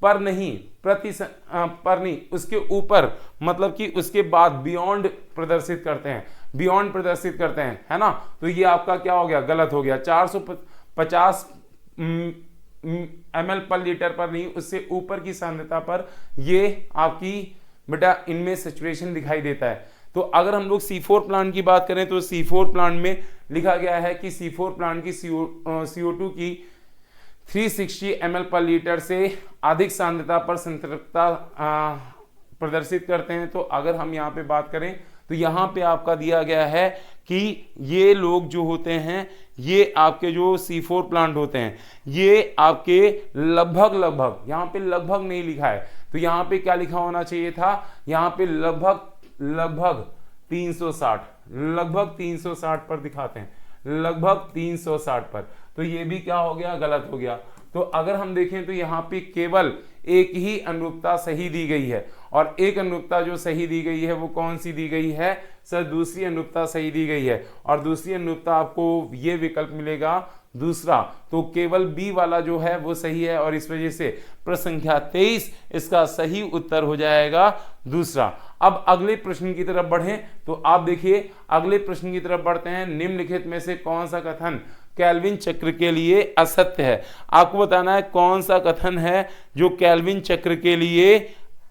पर नहीं, पर नहीं, उसके ऊपर, मतलब कि उसके बाद बियॉन्ड प्रदर्शित करते हैं, बियॉन्ड प्रदर्शित करते हैं, है ना। तो ये आपका क्या हो गया, गलत हो गया। 450 ml पर लीटर पर नहीं, उससे ऊपर की सांद्रता पर ये आपकी बेटा इनमें सैचुरेशन दिखाई देता है। तो अगर हम लोग C4 प्लांट की बात करें तो C4 प्लांट में लिखा गया है कि C4 प्लांट की CO2 की 360 ml पर लीटर से अधिक सांद्रता पर संतृप्तता प्रदर्शित करते हैं। तो अगर हम यहाँ पे बात करें तो यहाँ पे आपका दिया गया है कि ये लोग जो होते हैं ये आपके जो C4 प्लांट होते हैं ये आपके लगभग, यहाँ पे लगभग नहीं लिखा है, तो यहाँ पे क्या लिखा होना चाहिए था, यहाँ पे लगभग 360 पर दिखाते हैं, लगभग 360 पर। तो ये भी क्या हो गया, गलत हो गया। तो अगर हम देखें तो यहाँ पे केवल एक ही अनुरूपता सही दी गई है, और एक अनुरूपता जो सही दी गई है वो कौन सी दी गई है सर, दूसरी अनुरूपता सही दी गई है। और दूसरी अनुरूपता आपको ये विकल्प मिलेगा दूसरा, तो केवल बी वाला जो है वो सही है, और इस वजह से प्रश्न संख्या 23 इसका सही उत्तर हो जाएगा दूसरा। अब अगले प्रश्न की तरफ बढ़ें तो आप देखिए अगले प्रश्न की तरफ बढ़ते हैं। निम्नलिखित में से कौन सा कथन केल्विन चक्र के लिए असत्य है, आपको बताना है कौन सा कथन है जो केल्विन चक्र के लिए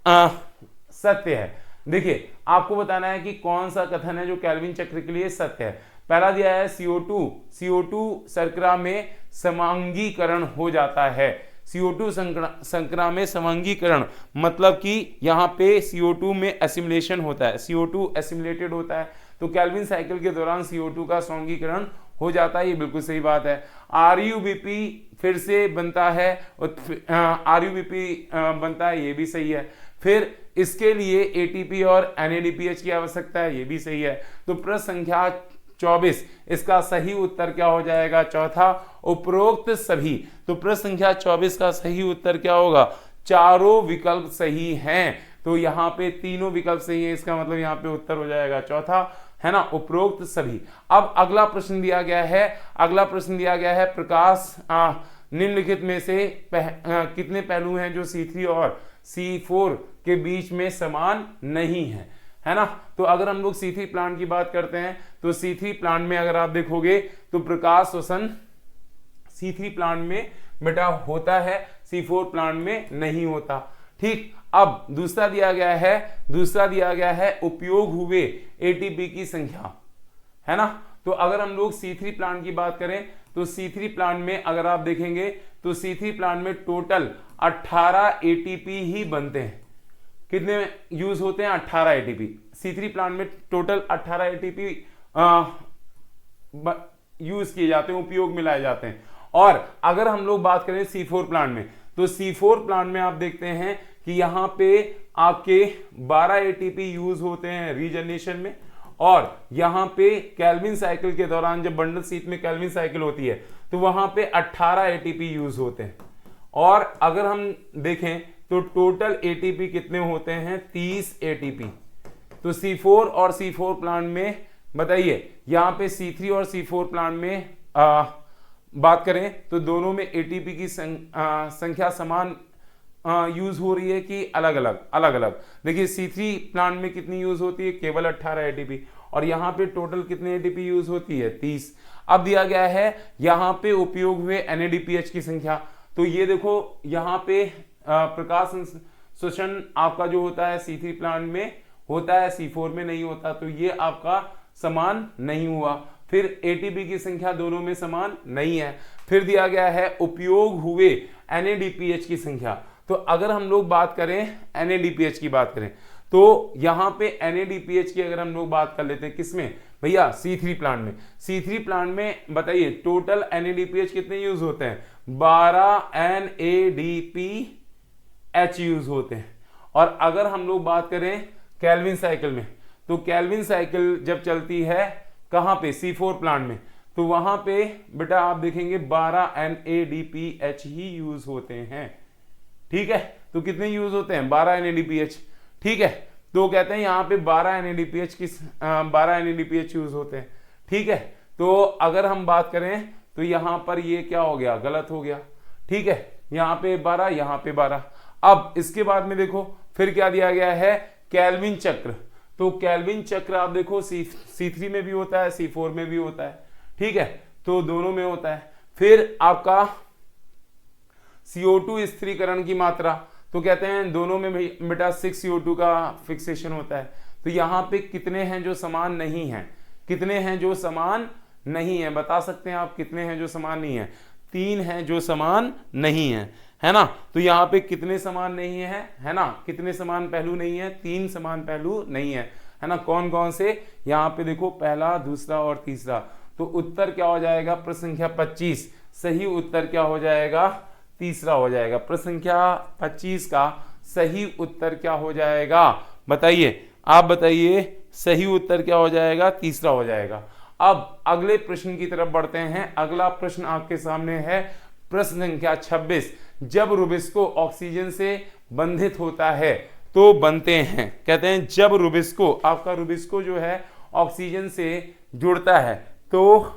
सत्य है। देखिए आपको बताना है कि कौन सा कथन है जो केल्विन चक्र के लिए सत्य है। पहला दिया है CO2 शर्करा में समांगीकरण हो जाता है। CO2 शर्करा में समांगीकरण मतलब कि यहाँ पे CO2 में एसिमिलेशन होता है, CO2 एसिमिलेटेड होता है, तो केल्विन साइकिल के दौरान CO2 का समांगीकरण हो जाता है, ये बिल्कुल सही बात है। RUBP फिर से बनता है, RUBP बनता है, ये भी सही है। फिर इसके लिए ATP और NADPH की आवश्यकता है, ये भी सही है। तो प्रश्न संख्या 24 इसका सही उत्तर क्या हो जाएगा, चौथा, उपरोक्त सभी। तो प्रश्न संख्या 24 का सही उत्तर क्या होगा, चारों विकल्प सही हैं। तो यहाँ पे तीनों विकल्प सही है, इसका मतलब यहाँ पे उत्तर हो जाएगा चौथा, है ना, उपरोक्त सभी। अब अगला प्रश्न दिया गया है, अगला प्रश्न दिया गया है प्रकाश निम्नलिखित में से कितने पहलू हैं जो C3 और C4 के बीच में समान नहीं है ना। तो अगर हम लोग C3 प्लांट की बात करते हैं तो C3 प्लांट में अगर आप देखोगे तो प्रकाश शोषण C3 प्लांट में बेटा होता है, C4 प्लांट में नहीं होता। ठीक, अब दूसरा दिया गया है उपयोग हुए ATP की संख्या, है ना। तो अगर हम लोग C3 प्लांट की बात करें तो C3 प्लांट में अगर आप देखेंगे तो C3 प्लांट में टोटल 18 ATP ही बनते हैं। कितने यूज होते हैं, 18 ATP। C3 प्लांट में टोटल 18 ATP यूज किए जाते हैं, उपयोग में लाए जाते हैं। और अगर हम लोग बात करें C4 प्लांट में, तो C4 प्लांट में आप देखते हैं कि यहां पे आपके 12 ATP यूज होते हैं रीजनरेशन में, और यहां पे केल्विन साइकिल के दौरान जब बंडल शीट में केल्विन साइकिल होती है तो वहां पे 18 ATP यूज होते हैं। और अगर हम देखें तो टोटल ATP कितने होते हैं, 30 ATP। तो C4 और C4 प्लांट में बताइए, यहां पे C3 और C4 प्लांट में बात करें तो दोनों में ATP की संख्या समान यूज हो रही है कि अलग अलग। देखिए C3 प्लांट में कितनी यूज होती है, केवल 18 ATP, और यहां पे टोटल कितने ATP यूज होती है, 30। अब दिया गया है यहां पे उपयोग हुए NADPH की संख्या। तो ये देखो यहां पे प्रकाश संश्लेषण आपका जो होता है C3 प्लांट में होता है, C4 में नहीं होता, तो ये आपका समान नहीं हुआ। फिर ATP की संख्या दोनों में समान नहीं है। फिर दिया गया है उपयोग हुए NADPH की संख्या। तो अगर हम लोग बात करें NADPH की बात करें तो यहां पे NADPH की अगर हम लोग बात कर लेते हैं किसमें भैया, C3 प्लांट में। C3 प्लांट में बताइए टोटल NADPH कितने यूज होते हैं, 12 NADPH यूज होते हैं। और अगर हम लोग बात करें केल्विन साइकिल में, तो केल्विन साइकिल जब चलती है कहां पे, C4 प्लांट में, तो वहां पे बेटा आप देखेंगे 12 NADPH ही यूज होते हैं। ठीक है, तो कितने यूज होते हैं, 12 NADPH। ठीक है, तो कहते हैं यहां पे 12 NADPH यूज होते हैं। ठीक है, तो अगर हम बात करें तो यहां पर ये क्या हो गया, गलत हो गया। ठीक है, यहां पे 12, यहां पे 12। अब इसके बाद में देखो फिर क्या दिया गया है, केल्विन चक्र। तो केल्विन चक्र आप देखो C3 में भी होता है, C4 में भी होता है। ठीक है, तो दोनों में होता है। फिर आपका CO2 स्थिरीकरण की मात्रा, तो कहते हैं दोनों में बेटा 6 CO2 का फिक्सेशन होता है। तो यहां पे कितने हैं जो समान नहीं है, कितने हैं जो समान नहीं है, बता सकते हैं आप कितने हैं जो समान नहीं है, 3 हैं जो समान नहीं है ना। तो यहाँ पे कितने समान नहीं है ना, कितने समान पहलू नहीं है, 3 समान पहलू नहीं है ना। कौन कौन से, यहाँ पे देखो पहला, दूसरा और तीसरा। तो उत्तर क्या हो जाएगा, प्रश्न संख्या 25। सही उत्तर क्या हो जाएगा, तीसरा हो जाएगा। प्रश्न संख्या 25 का सही उत्तर क्या हो जाएगा, बताइए, आप बताइए, सही उत्तर क्या हो जाएगा, तीसरा हो जाएगा। अब अगले प्रश्न की तरफ बढ़ते हैं। अगला प्रश्न आपके सामने है प्रश्न संख्या 26। जब रुबिस्को ऑक्सीजन से बंधित होता है तो बनते हैं, कहते हैं जब रुबिस्को, आपका रुबिस्को जो है ऑक्सीजन से जुड़ता है तो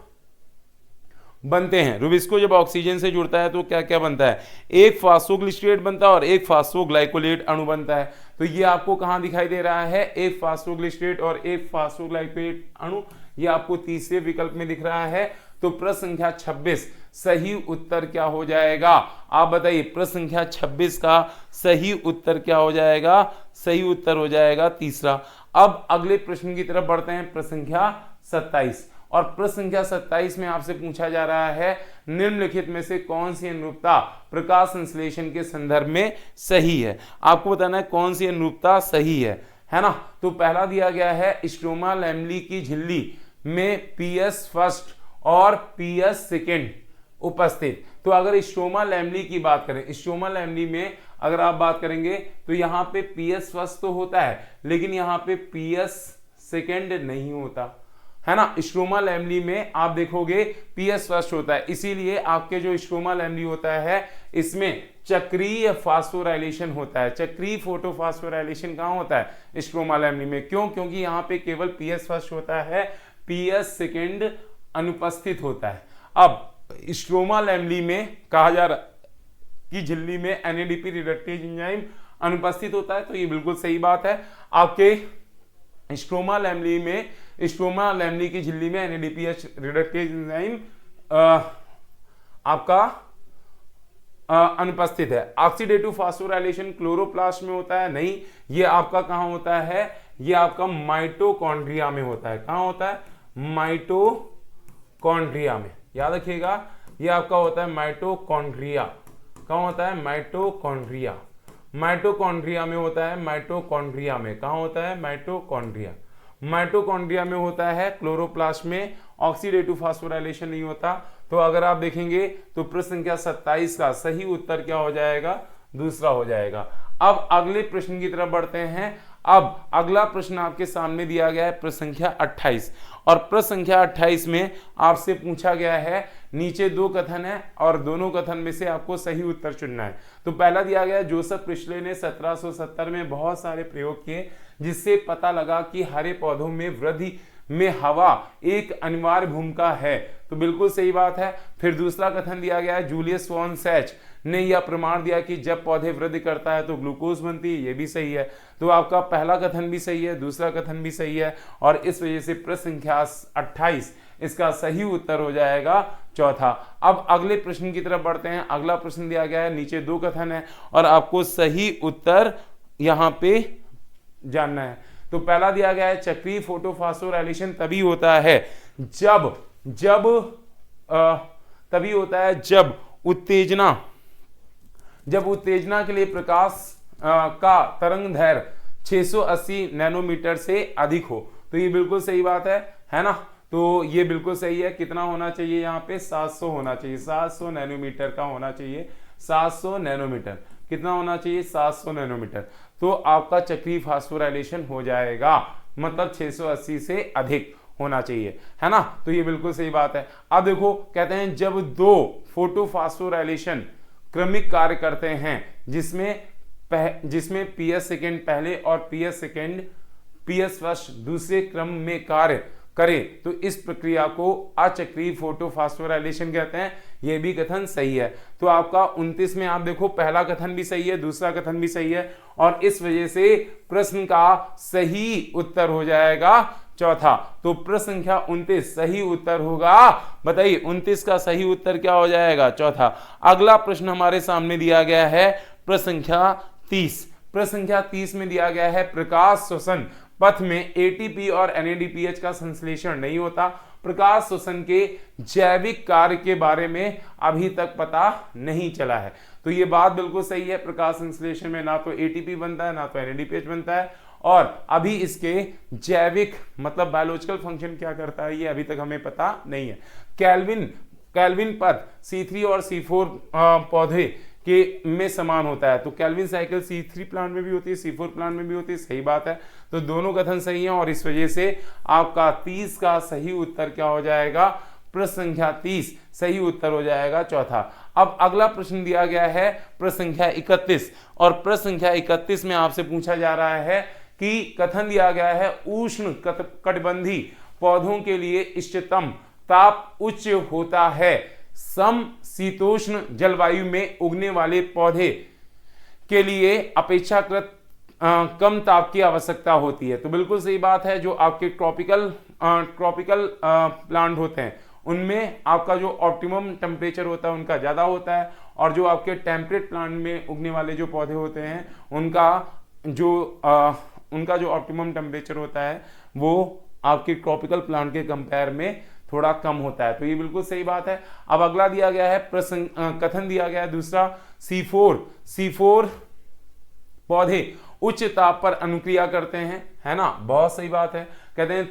बनते हैं। रुबिस्को जब ऑक्सीजन से जुड़ता है तो क्या क्या बनता है, एक फास्फोग्लिसरेट बनता है और एक फास्फोग्लाइकोलेट अणु बनता है। तो ये आपको कहां दिखाई दे रहा है, एक फास्फोग्लिसरेट और एक फास्फोग्लाइकोलेट अणु, ये आपको तीसरे विकल्प में दिख रहा है। तो प्रश्न संख्या 26 सही उत्तर क्या हो जाएगा, आप बताइए। प्रश्न संख्या 26 का सही उत्तर क्या हो जाएगा, सही उत्तर हो जाएगा तीसरा। अब अगले प्रश्न की तरफ बढ़ते हैं, प्रश्न संख्या 27। और प्रश्न संख्या 27 में आपसे पूछा जा रहा है निम्नलिखित में से कौन सी अनुरूपता प्रकाश संश्लेषण के संदर्भ में सही है। आपको बताना है कौन सी अनुरूपता सही है ना। तो पहला दिया गया है स्ट्रोमा लैमली की झिल्ली में PS फर्स्ट और PS सेकेंड उपस्थित। तो अगर स्ट्रोमा लैमली की बात करें, स्ट्रोमा लैमली में अगर आप बात करेंगे तो यहाँ पे PS फर्स्ट तो होता है, लेकिन यहाँ पे PS सेकेंड नहीं होता है ना। स्ट्रोमा लैमली में आप देखोगे PS फर्स्ट होता है, इसीलिए आपके जो स्ट्रोमा लैमली होता है इसमें चक्रीय फास्फोराइलेशन होता है। चक्रीय फोटोफास्फोराइलेशन कहाँ होता है, स्ट्रोमा लैमली में। क्यों, क्योंकि यहाँ पे केवल PS फर्स्ट होता है, PS सेकेंड अनुपस्थित होता है। अब स्ट्रोमा लैमली में कहा जा रहा कि झिल्ली में NADP रिडक्टेज एंजाइम अनुपस्थित होता है, तो ये बिल्कुल सही बात है। आपके स्ट्रोमा लैमली में, स्ट्रोमा लैमली की झिल्ली में NADPH रिडक्टेज एंजाइम आपका अनुपस्थित है। ऑक्सीडेटिव फास्फोराइलेशन क्लोरोप्लास्ट में होता है, नहीं, ये आपका कहां होता है, ये आपका माइटोकॉन्ड्रिया में होता है। कहां होता है, माइटोकॉन्ड्रिया में, याद रखिएगा, ये आपका होता है माइटोकॉन्ड्रिया। कहां होता है, माइटोकॉन्ड्रिया, माइटोकॉन्ड्रिया में होता है, माइटोकॉन्ड्रिया में। कहां होता है, माइटोकॉन्ड्रिया, माइटोकॉन्ड्रिया में होता है, क्लोरोप्लास्ट में ऑक्सीडेटिव फास्फोराइलेशन नहीं होता। तो अगर आप देखेंगे तो प्रश्न संख्या 27 का सही उत्तर क्या हो जाएगा, दूसरा हो जाएगा। अब अगले प्रश्न की तरफ बढ़ते हैं। अब अगला प्रश्न आपके सामने दिया गया है प्रश्न संख्या 28, और प्रश्न संख्या 28 में आपसे पूछा गया है, नीचे दो कथन है और दोनों कथन में से आपको सही उत्तर चुनना है। तो पहला दिया गया है, जोसेफ प्रिस्ले ने 1770 में बहुत सारे प्रयोग किए जिससे पता लगा कि हरे पौधों में वृद्धि में हवा एक अनिवार्य भूमिका है। तो बिल्कुल सही बात है। फिर दूसरा कथन दिया गया है, जूलियस वॉन सैच ने यह प्रमाण दिया कि जब पौधे वृद्धि करता है तो ग्लूकोज बनती है, ये भी सही है। तो आपका पहला कथन भी सही है, दूसरा कथन भी सही है, और इस वजह से प्रश्न संख्या 28 इसका सही उत्तर हो जाएगा चौथा। अब अगले प्रश्न की तरफ बढ़ते हैं। अगला प्रश्न दिया गया है, नीचे दो कथन है और आपको सही उत्तर यहां पे जानना है। तो पहला दिया गया है, चक्रीय फोटोफॉस्फोराइलेशन तभी होता है जब उत्तेजना के लिए प्रकाश का तरंग दैर्घ्य 680 नैनोमीटर से अधिक हो। तो ये बिल्कुल सही बात है ना। तो ये बिल्कुल सही है। कितना होना चाहिए यहाँ पे, 700 होना चाहिए, 700 नैनोमीटर का होना चाहिए, 700 नैनोमीटर। कितना होना चाहिए, 700 नैनोमीटर। तो आपका चक्रीय फास्फोराइलेशन हो जाएगा, मतलब 680 से अधिक होना चाहिए, है ना। तो ये बिल्कुल सही बात है। अब देखो, कहते हैं जब दो फोटोफॉस्फोराइलेशन क्रमिक कार्य करते हैं जिसमें पीएस सेकेंड पहले और पीएस फर्स्ट दूसरे क्रम में कार्य करे, तो इस प्रक्रिया को अचक्रीय फोटोफॉस्फोराइलेशन कहते हैं। यह भी कथन सही है। तो आपका 29 में आप देखो, पहला कथन भी सही है, दूसरा कथन भी सही है, और इस वजह से प्रश्न का सही उत्तर हो जाएगा चौथा। तो प्रश्न संख्या 29 सही उत्तर होगा। बताइए 29 का सही उत्तर क्या हो जाएगा, चौथा। अगला प्रश्न हमारे सामने दिया गया है प्रश्न संख्या 30। प्रश्न संख्या 30 में दिया गया है, प्रकाश श्वसन पथ में एटीपी और एनएडीपीएच का संश्लेषण नहीं होता। प्रकाश श्वसन के जैविक कार्य के बारे में अभी तक पता नहीं चला है। तो ये बात बिल्कुल सही है। प्रकाश संश्लेषण में ना तो एटीपी बनता है, ना तो एनएडीपीएच बनता है, और अभी इसके जैविक मतलब बायोलॉजिकल फंक्शन क्या करता है ये अभी तक हमें पता नहीं है। कैल्विन पथ C3 और C4 पौधे के में समान होता है। तो कैल्विन साइकिल C3 प्लांट में भी होती है, C4 प्लांट में भी होती है, सही बात है। तो दोनों कथन सही हैं, और इस वजह से आपका 30 का सही उत्तर क्या हो जाएगा, प्रश्न संख्या 30 सही उत्तर हो जाएगा चौथा। अब अगला प्रश्न दिया गया है प्रश्न संख्या 31, और प्रश्न संख्या 31 में आपसे पूछा जा रहा है कि कथन दिया गया है, उष्ण कटिबंधी पौधों के लिए इष्टतम ताप उच्च होता है, समशीतोष्ण जलवायु में उगने वाले पौधे के लिए अपेक्षाकृत कम ताप की आवश्यकता होती है। तो बिल्कुल सही बात है। जो आपके ट्रॉपिकल प्लांट होते हैं उनमें आपका जो ऑप्टिमम टेम्परेचर होता है उनका ज़्यादा होता है, और जो आपके टेम्परेट प्लांट में उगने वाले जो पौधे होते हैं उनका जो ऑप्टिमम टेम्परेचर होता है वो आपके ट्रॉपिकल प्लांट के कंपेयर में थोड़ा कम होता है। तो ये बिल्कुल सही बात है। अब अगला दिया गया है कथन दिया गया है दूसरा, C4 पौधे उच्च ताप पर अनुक्रिया करते हैं, है ना, बहुत सही बात है। कहते हैं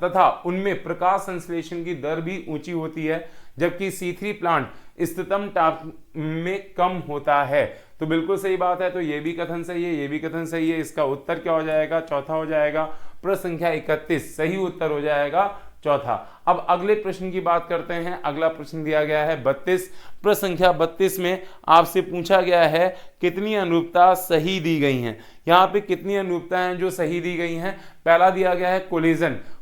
तथा उनमें प्रकाश संश्लेषण की दर भी ऊंची होती है, जबकि C3 प्लांट इष्टतम ताप में कम होता है। तो बिल्कुल सही बात है। तो ये भी कथन सही है, ये भी कथन सही है। इसका उत्तर क्या हो जाएगा, चौथा हो जाएगा। प्रश्न संख्या 31 सही उत्तर हो जाएगा चौथा। अब अगले प्रश्न की बात करते हैं। अगला प्रश्न दिया गया है 32। प्रश्न संख्या 32 में आपसे पूछा गया है कितनी अनुरूपता सही दी गई हैं। यहाँ पे कितनी अनुरूपताएं जो सही दी गई हैं। पहला दिया गया है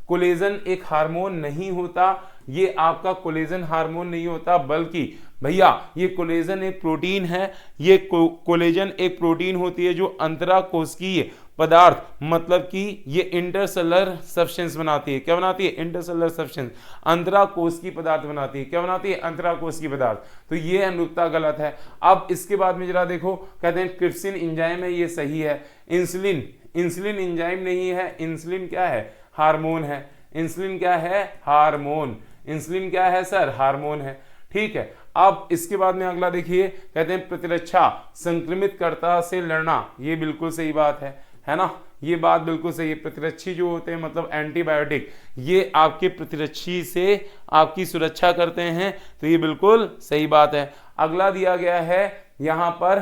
कोलेजन एक हार्मोन नहीं होता, ये आपका कोलेजन हार्मोन नहीं होता, बल्कि भैया ये कोलेजन एक प्रोटीन है। ये कोलेजन एक प्रोटीन होती है जो अंतराकोशिकीय पदार्थ मतलब कि ये इंटरसेलुलर सब्सटेंस बनाती है। क्या बनाती है, इंटरसेलुलर सब्सटेंस, अंतराकोशिकीय पदार्थ बनाती है। क्या बनाती है, अंतराकोशिकीय पदार्थ। तो ये अनुरूपता गलत है। अब इसके बाद में जरा देखो, कहते हैं ट्रिप्सिन एंजाइम है, ये सही है। इंसुलिन एंजाइम नहीं है। इंसुलिन क्या है, हार्मोन है। इंसुलिन क्या है, हार्मोन। इंसुलिन क्या है सर, हार्मोन है। ठीक है। अब इसके बाद में अगला देखिए, कहते हैं प्रतिरक्षा संक्रमित कर्ता से लड़ना, ये बिल्कुल सही बात है ना। ये बात बिल्कुल सही है। प्रतिरक्षी जो होते हैं मतलब एंटीबायोटिक, ये आपके प्रतिरक्षी से आपकी सुरक्षा करते हैं, तो ये बिल्कुल सही बात है। अगला दिया गया है यहाँ पर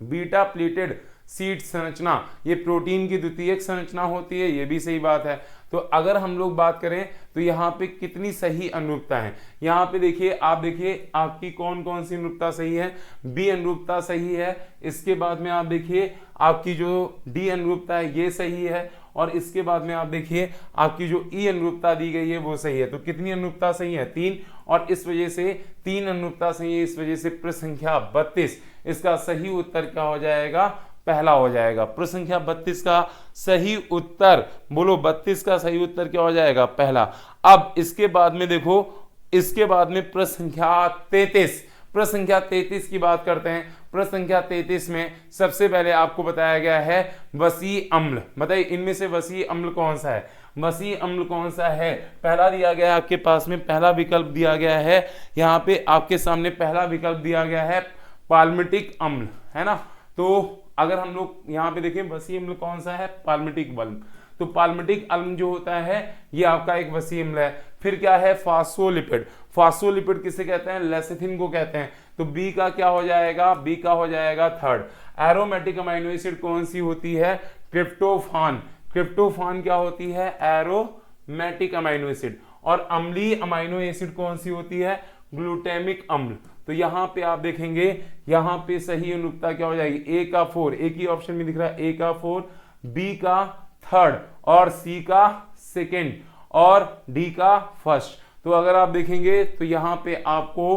बीटा प्लेटेड सीट संरचना, ये प्रोटीन की द्वितीयक संरचना होती है, ये भी सही बात है। तो अगर हम लोग बात करें तो यहाँ पे कितनी सही अनुरूपता है, यहाँ पे देखिए, आप देखिए आपकी कौन कौन सी अनुरूपता सही है। बी अनुरूपता सही है, इसके बाद में आप देखिए आपकी जो डी अनुरूपता है ये सही है, और इसके बाद में आप देखिए आपकी जो ई अनुरूपता दी गई है वो सही है। तो कितनी अनुरूपता सही है? 3, और इस वजह से 3 अनुरूपता सही है, इस वजह से प्रश्न संख्या 32 इसका सही उत्तर क्या हो जाएगा? पहला हो जाएगा। प्रश्न संख्या 32 का सही उत्तर, बोलो 32 का सही उत्तर क्या हो जाएगा? पहला। अब इसके बाद में देखो, इसके बाद में प्रश्न संख्या 33, प्रश्न संख्या 33 की बात करते हैं। प्रश्न संख्या 33 में सबसे पहले आपको बताया गया है वसीय अम्ल। बताइए इनमें से वसीय अम्ल कौन सा है? वसीय अम्ल कौन सा है? पहला दिया गया है आपके पास में, पहला विकल्प दिया गया है यहाँ पे आपके सामने, पहला विकल्प दिया गया है पाल्मिटिक अम्ल, है ना। तो अगर हम लोग यहाँ पे देखें वसीय अम्ल कौन सा है? पाल्मिटिक अम्ल। तो पाल्मिटिक अम्ल जो होता है ये आपका एक वसीय अम्ल है। फिर क्या है? फास्फोलिपिड। फास्फोलिपिड किसे कहते हैं? लेसिथिन को कहते हैं। तो बी का क्या हो जाएगा? बी का हो जाएगा थर्ड। एरोमेटिक अमाइनो एसिड कौन सी होती है? ट्रिप्टोफान। ट्रिप्टोफान क्या होती है? Aromatic amino acid. और अम्लीय अमाइनो एसिड कौन सी होती है? ग्लूटामिक अम्ल। तो यहाँ पे आप देखेंगे, यहाँ पे सही अनुरूपता क्या हो जाएगी? ए का 4, एक ही ऑप्शन में दिख रहा है, ए का 4, बी का थर्ड, और सी का सेकेंड, और डी का फर्स्ट। तो अगर आप देखेंगे तो यहाँ पे आपको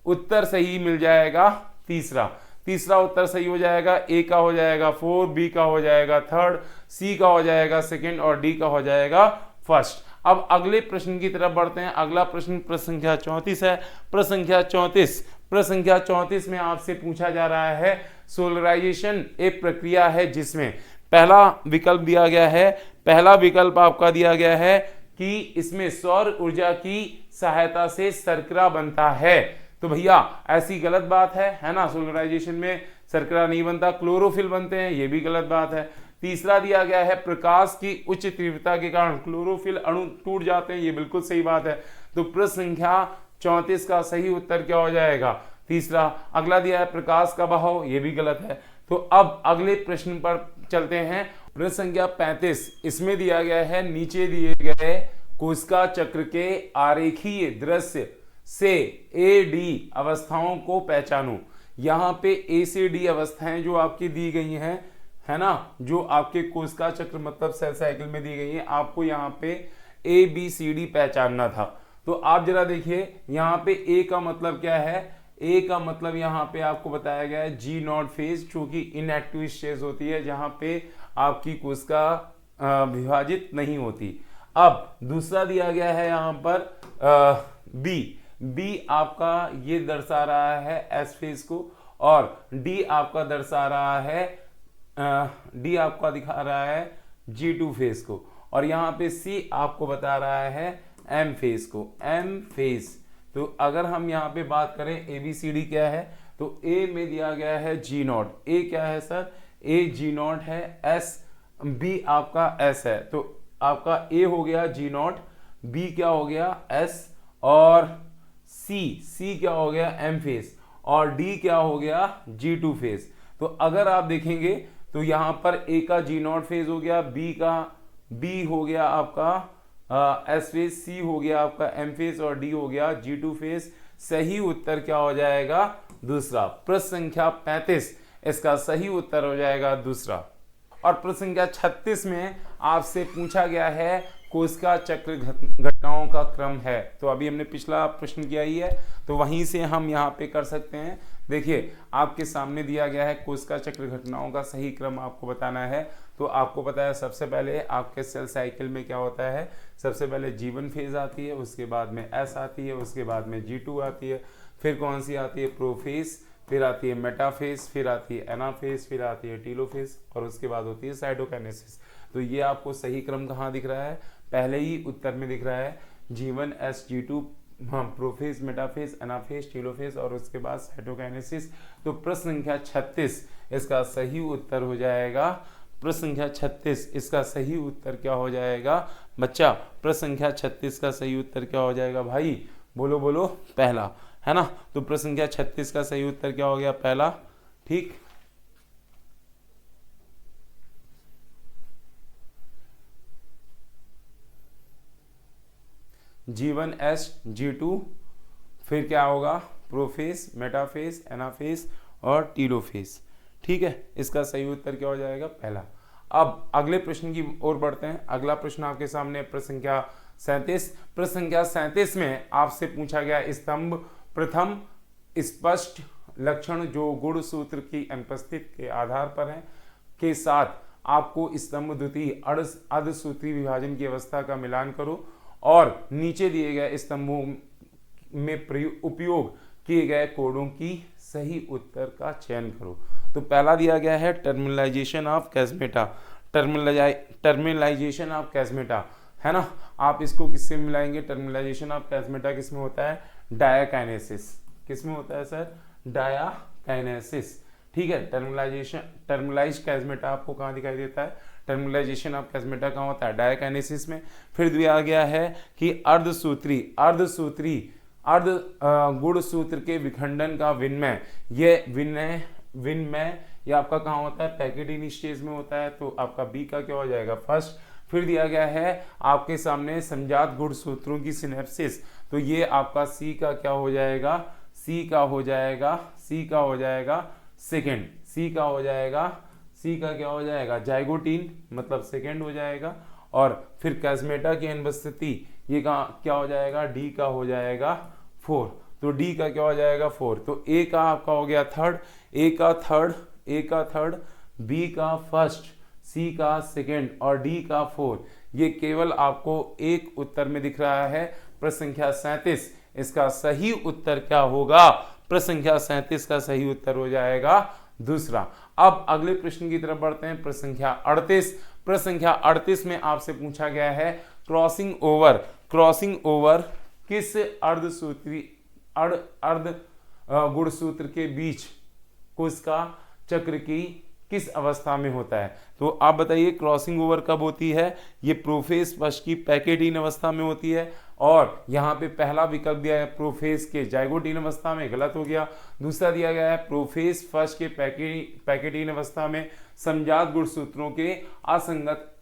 उत्तर सही मिल जाएगा तीसरा। तीसरा उत्तर सही हो जाएगा, ए का हो जाएगा 4, बी का हो जाएगा थर्ड, सी का हो जाएगा सेकेंड, और डी का हो जाएगा फर्स्ट। अब अगले प्रश्न की तरफ बढ़ते हैं। अगला प्रश्न प्रश्न संख्या 34 है। प्रश्न संख्या 34, प्रश्न संख्या 34 में आपसे पूछा जा रहा है सोलराइजेशन एक प्रक्रिया है जिसमें पहला विकल्प दिया गया है, पहला विकल्प आपका दिया गया है कि इसमें सौर ऊर्जा की सहायता से शर्करा बनता है। तो भैया ऐसी गलत बात है ना। सोलराइजेशन में शर्करा नहीं बनता, क्लोरोफिल बनते हैं, ये भी गलत बात है। तीसरा दिया गया है प्रकाश की उच्च तीव्रता के कारण क्लोरोफिल अणु टूट जाते हैं, ये बिल्कुल सही बात है। तो प्रश्न संख्या 34 का सही उत्तर क्या हो जाएगा? तीसरा। अगला दिया है प्रकाश का बहाव, ये भी गलत है। तो अब अगले प्रश्न पर चलते हैं। प्रश्न संख्या 35, इसमें दिया गया है नीचे दिए गए कोशिका चक्र के आरेखीय दृश्य से ए डी अवस्थाओं को पहचानो। यहाँ पे ए से डी अवस्थाएं जो आपकी दी गई हैं, है ना, जो आपके कोशिका चक्र मतलब सेल साइकिल में दी गई है, आपको यहाँ पे ए बी सी डी पहचानना था। तो आप जरा देखिए यहाँ पे ए का मतलब क्या है? ए का मतलब यहाँ पे आपको बताया गया है जी नॉट फेज, चूंकि इनएक्टिव स्टेज होती है जहाँ पे आपकी कोशिका विभाजित नहीं होती। अब दूसरा दिया गया है यहाँ पर बी। बी आपका ये दर्शा रहा है एस फेज को, और डी आपका दर्शा रहा है डी आपका दिखा रहा है G2 फेज को, और यहाँ पे सी आपको बता रहा है एम फेज को, एम फेज। तो अगर हम यहाँ पे बात करें ए बी सी डी क्या है, तो ए में दिया गया है जी नॉट। ए क्या है सर? ए जी नॉट है, एस बी आपका एस है। तो आपका ए हो गया जी नॉट, बी क्या हो गया एस, और सी क्या हो गया एम फेज, और डी क्या हो गया G2 फेज। तो अगर आप देखेंगे तो यहाँ पर ए का जी नॉट फेज हो गया, बी हो गया आपका एस फेज, सी हो गया आपका एम फेज, और डी हो गया G2 फेज। सही उत्तर क्या हो जाएगा? दूसरा। प्रश्न संख्या 35 इसका सही उत्तर हो जाएगा दूसरा। और प्रश्न संख्या 36 में आपसे पूछा गया है कोशिका चक्र घटनाओं का क्रम है। तो अभी हमने पिछला प्रश्न किया ही है, तो वहीं से हम यहाँ पे कर सकते हैं। देखिए आपके सामने दिया गया है कोशिका चक्र घटनाओं का सही क्रम आपको बताना है। तो आपको पता है सबसे पहले आपके सेल साइकिल में क्या होता है, सबसे पहले G1 फेज आती है, उसके बाद में S आती है, उसके बाद में G2 आती है, फिर कौन सी आती है? प्रोफेज, फिर आती है मेटाफेज, फिर आती है एनाफेज, फिर आती है टीलोफेज, और उसके बाद होती है साइटोकाइनेसिस। तो ये आपको सही क्रम कहाँ दिख रहा है? पहले ही उत्तर में दिख रहा है G1 S G2 prophase, metaphase, anaphase, telophase, और उसके बाद साइटोकाइनेसिस। तो प्रश्न संख्या 36 इसका सही उत्तर हो जाएगा प्रश्न संख्या 36 इसका सही उत्तर क्या हो जाएगा बच्चा? प्रश्न संख्या 36 का सही उत्तर क्या हो जाएगा भाई? बोलो बोलो, पहला, है ना। तो प्रश्न संख्या 36 का सही उत्तर क्या हो गया? पहला। ठीक, G1 S G2, फिर क्या होगा? प्रोफेस, मेटाफेस, एनाफेस और टीलोफेस। ठीक है, इसका सही उत्तर क्या हो जाएगा? पहला। अब अगले प्रश्न की ओर बढ़ते हैं। अगला प्रश्न आपके सामने प्रश्न संख्या 37। प्रश्न संख्या 37 में आपसे पूछा गया स्तंभ प्रथम स्पष्ट लक्षण जो गुण सूत्र की अनुपस्थिति के आधार पर है के साथ आपको स्तंभ द्वितीय अर्धसूत्री विभाजन की अवस्था का मिलान करो और नीचे दिए गए स्तंभों में उपयोग किए गए कोडों की सही उत्तर का चयन करो। तो पहला दिया गया है टर्मिनलाइजेशन ऑफ कैस्मेटा, टर्मिनलाइजेशन ऑफ कैस्मेटा, है ना। आप इसको किससे मिलाएंगे? टर्मिनलाइजेशन ऑफ कैस्मेटा किसमें होता है? डायाकाइनेसिस। किसमें होता है सर? डायाकाइनेसिस। ठीक है, टर्मिनलाइज कैस्मेटा आपको कहाँ दिखाई देता है? टर्मिनलाइजेशन ऑफ कैस्मेटा कहाँ होता है? डायाकाइनेसिस में। फिर दिया गया है कि अर्ध गुण सूत्र के विखंडन का विनिमय, ये विनिमय ये आपका कहाँ होता है? पैकेटिन स्टेज में होता है। तो आपका बी का क्या हो जाएगा? फर्स्ट। फिर दिया गया है आपके सामने समजात गुण सूत्रों की सिनेप्सिस, तो ये आपका सी का क्या हो जाएगा? सी का हो जाएगा सेकेंड। सी का क्या हो जाएगा? जाइगोटीन, मतलब सेकेंड हो जाएगा। और फिर कैस्मेटा की अनुपस्थिति, ये क्या हो जाएगा? डी का हो जाएगा 4। तो डी का क्या हो जाएगा? 4। तो ए का आपका हो गया थर्ड, ए का थर्ड, बी का फर्स्ट, सी का सेकेंड और डी का 4। ये केवल आपको एक उत्तर में दिख रहा है, प्रश्न संख्या 37। इसका सही उत्तर क्या होगा? प्रश्न संख्या 37 का सही उत्तर हो जाएगा दूसरा। अब अगले प्रश्न की तरफ बढ़ते हैं, प्रश्न संख्या 38। प्रश्न संख्या 38 में आपसे पूछा गया है क्रॉसिंग ओवर किस अर्ध गुणसूत्र के बीच कोशिका चक्र की किस अवस्था में होता है? तो आप बताइए क्रॉसिंग ओवर कब होती है? ये प्रोफेस फर्स्ट की पैकेटीन अवस्था में होती है। और यहाँ पे पहला विकल्प दिया है प्रोफेस के जाइगोटीन अवस्था में, गलत हो गया। दूसरा दिया गया है प्रोफेस फर्स्ट के पैकेटीन अवस्था में समजात गुणसूत्रों के असंगत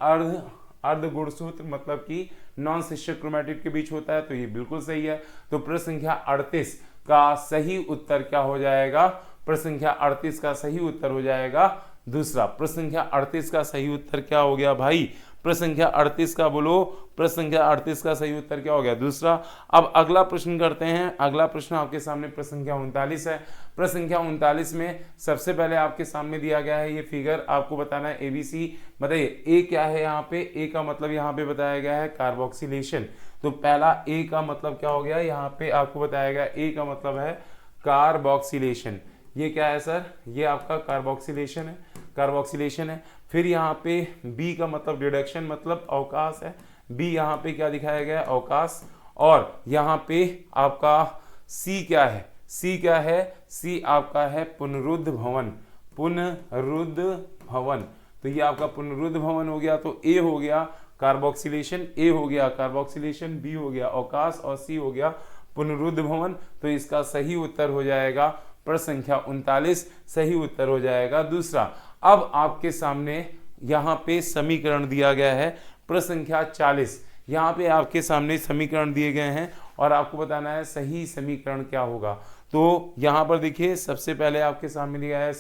अर्ध गुणसूत्र मतलब कि नॉन सिस्टर क्रोमैटिड के बीच होता है। तो ये बिल्कुल सही है। तो प्रश्न संख्या 38 का सही उत्तर क्या हो जाएगा? प्रश्न संख्या 38 का सही उत्तर हो जाएगा दूसरा। प्रश्न संख्या 38 का सही उत्तर क्या हो गया भाई? प्रश्न संख्या 38 का बोलो, प्रश्न संख्या 38 का सही उत्तर क्या हो गया? दूसरा। अब अगला प्रश्न करते हैं। अगला प्रश्न आपके सामने प्रश्न संख्या 39 है। प्रश्न संख्या 39 में सबसे पहले आपके सामने दिया गया है ये फिगर, आपको बताना है एबीसी। बताइए ए क्या है यहाँ पे? ए का मतलब यहाँ पे बताया गया है कार्बोक्सिलेशन। तो पहला ए का मतलब क्या हो गया? यहाँ पे आपको बताया गया ए का मतलब है कार्बोक्सिलेशन। ये क्या है सर? ये आपका कार्बोक्सिलेशन है। फिर यहाँ पे बी का मतलब डिडक्शन, मतलब अवकाश है। बी यहाँ पे क्या दिखाया गया है? अवकाश। और यहाँ पे आपका सी क्या है? सी आपका है पुनरुद्ध भवन। तो ये आपका पुनरुद्ध भवन हो गया। तो ए हो गया कार्बोक्सिलेशन, बी हो गया अवकाश और सी हो गया पुनरुद्ध भवन। तो इसका सही उत्तर हो जाएगा प्रश्न संख्या 39, सही उत्तर हो जाएगा दूसरा। अब आपके सामने यहाँ पे समीकरण दिया गया है प्रश्न संख्या 40। यहाँ पे आपके सामने समीकरण दिए गए हैं और आपको बताना है सही समीकरण क्या होगा। तो यहाँ पर देखिए सबसे पहले आपके सामने दिया है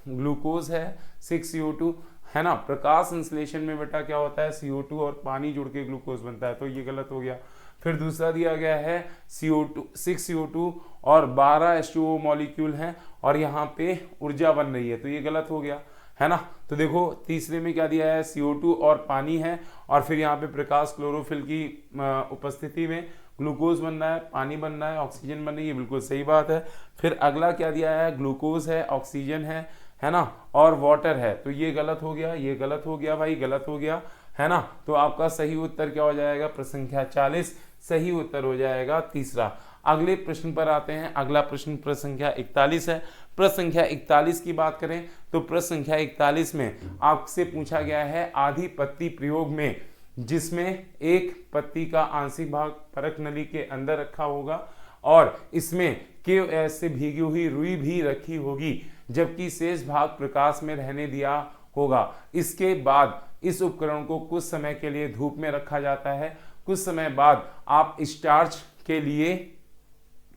ग्लूकोज है 6CO2, है ना। प्रकाश संश्लेषण में बेटा क्या होता है? CO2 और पानी जुड़ के ग्लूकोज बनता है। तो ये गलत हो गया। फिर दूसरा दिया गया है CO2 6CO2 और 12 H2O मॉलिक्यूल हैं और यहाँ पे ऊर्जा बन रही है। तो ये गलत हो गया, है ना। तो देखो तीसरे में क्या दिया है? CO2 और पानी है और फिर यहाँ पे प्रकाश क्लोरोफिल की उपस्थिति में ग्लूकोज बन रहा है, पानी बन रहा है, ऑक्सीजन बन रही है। बिल्कुल सही बात है। फिर अगला क्या दिया है? ग्लूकोज है, ऑक्सीजन है ना, और वाटर है। तो ये गलत हो गया, ये गलत हो गया भाई, गलत हो गया, है ना। तो आपका सही उत्तर क्या हो जाएगा? प्रश्न संख्या 40 सही उत्तर हो जाएगा तीसरा। अगले प्रश्न पर आते हैं। अगला प्रश्न प्रश्न संख्या 41 है। प्रश्न संख्या 41 की बात करें तो प्रश्न संख्या 41 में आपसे पूछा गया है आधी पत्ती प्रयोग में, जिसमें एक पत्ती का आंशिक भाग परख नली के अंदर रखा होगा और इसमें KOH से भीगी हुई रुई भी रखी होगी, जबकि शेष भाग प्रकाश में रहने दिया होगा। इसके बाद इस उपकरण को कुछ समय के लिए धूप में रखा जाता है। कुछ समय बाद आप स्टार्च के लिए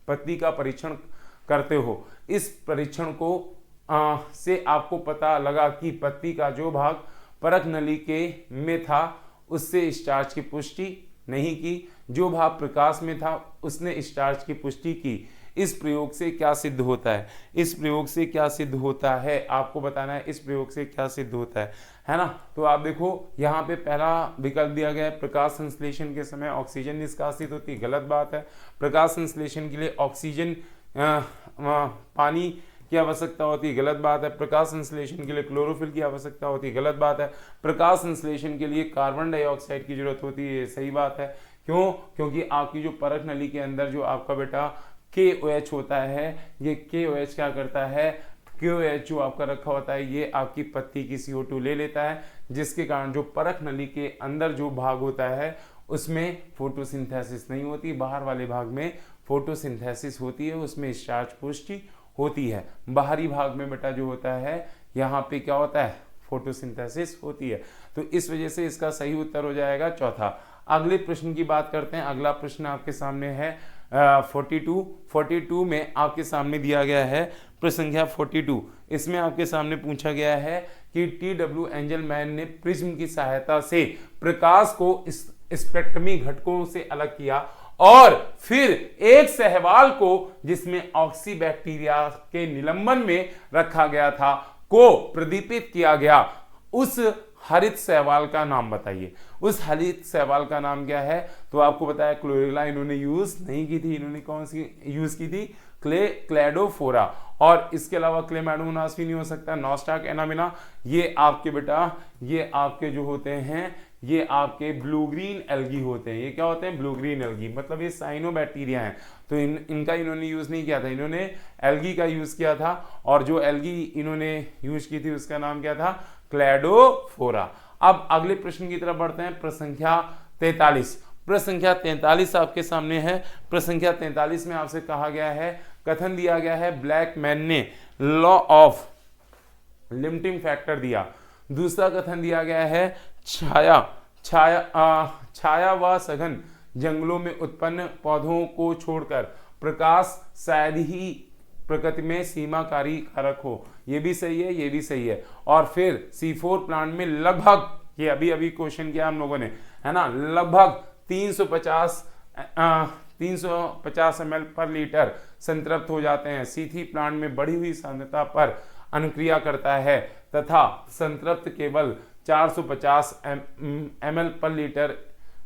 पत्ती का परीक्षण करते हो। इस परीक्षण को से आपको पता लगा कि पत्ती का जो भाग परख नली के में था उससे स्टार्च की पुष्टि नहीं की, जो भाग प्रकाश में था उसने स्टार्च की पुष्टि की। इस प्रयोग से क्या सिद्ध होता है? इस प्रयोग से क्या सिद्ध होता है आपको बताना है। इस प्रयोग से क्या सिद्ध होता है ना। तो आप देखो यहाँ पे पहला विकल्प दिया गया है, प्रकाश संश्लेषण के समय ऑक्सीजन निष्कासित होती है, गलत बात है। प्रकाश संश्लेषण के लिए ऑक्सीजन पानी की आवश्यकता होती है, गलत बात है। प्रकाश संश्लेषण के लिए क्लोरोफिल की आवश्यकता होती है, गलत बात है। प्रकाश संश्लेषण के लिए कार्बन डाइऑक्साइड की जरूरत होती है, सही बात है। क्यों? क्योंकि आपकी जो परख नली के अंदर जो आपका बेटा KOH होता है, ये KOH क्या करता है, KOH जो आपका रखा होता है ये आपकी पत्ती की CO2 ले लेता है, जिसके कारण जो परख नली के अंदर जो भाग होता है उसमें फोटोसिंथेसिस नहीं होती, बाहर वाले भाग में फोटोसिंथेसिस होती है, उसमें स्टार्च पुष्टि होती है। बाहरी भाग में बेटा जो होता है यहाँ पे क्या होता है, फोटोसिंथेसिस होती है। तो इस वजह से इसका सही उत्तर हो जाएगा चौथा। अगले प्रश्न की बात करते हैं। अगला प्रश्न आपके सामने है 42 में आपके सामने दिया गया है प्रश्न संख्या 42। इसमें आपके सामने पूछा गया है कि TW एंजलमैन ने प्रिज्म की सहायता से प्रकाश को स्पेक्ट्रमी घटकों से अलग किया और फिर एक सहवाल को जिसमें ऑक्सीबैक्टीरिया के निलंबन में रखा गया था को प्रदीपित किया गया। उस हरित सहवाल का नाम बताइए। उस हरित सहवाल का नाम क्या है? तो आपको बताया क्लोरेला इन्होंने यूज नहीं की थी। इन्होंने कौन सी यूज की थी? क्लेडोफोरा। और इसके अलावा क्लेमैडोमोनास भी नहीं हो सकता, नॉस्टाक एनामिना। ये आपके बेटा ये आपके जो होते हैं ये आपके ब्लू ग्रीन एल्गी होते हैं। ये क्या होते हैं? ब्लू ग्रीन एल्गी, मतलब ये साइनोबैक्टीरिया हैं। तो इनका इन्होंने यूज नहीं किया था, इन्होंने एल्गी का यूज किया था। और जो एल्गी इन्होंने यूज की थी उसका नाम क्या था? क्लेडोफोरा। अब अगले प्रश्न की तरफ बढ़ते हैं। प्रश्न संख्या 43। प्रश्न संख्या 43 आपके सामने है। प्रश्न संख्या 43 में आपसे कहा गया है, कथन दिया गया है ब्लैकमैन ने लॉ ऑफ लिमिटिंग फैक्टर दिया। दूसरा कथन दिया गया है छाया व सघन जंगलों में उत्पन्न पौधों को छोड़कर प्रकाश शायद ही प्रकृति में सीमाकारी कारक हो। ये भी सही है, ये भी सही है। और फिर C4 प्लांट में लगभग, ये अभी क्वेश्चन किया हम लोगों ने, है ना, लगभग 350 ml पर लीटर संतृप्त हो जाते हैं। C3 प्लांट में बढ़ी हुई सांद्रता पर अनुक्रिया करता है तथा संतृप्त केवल 450 ml पर लीटर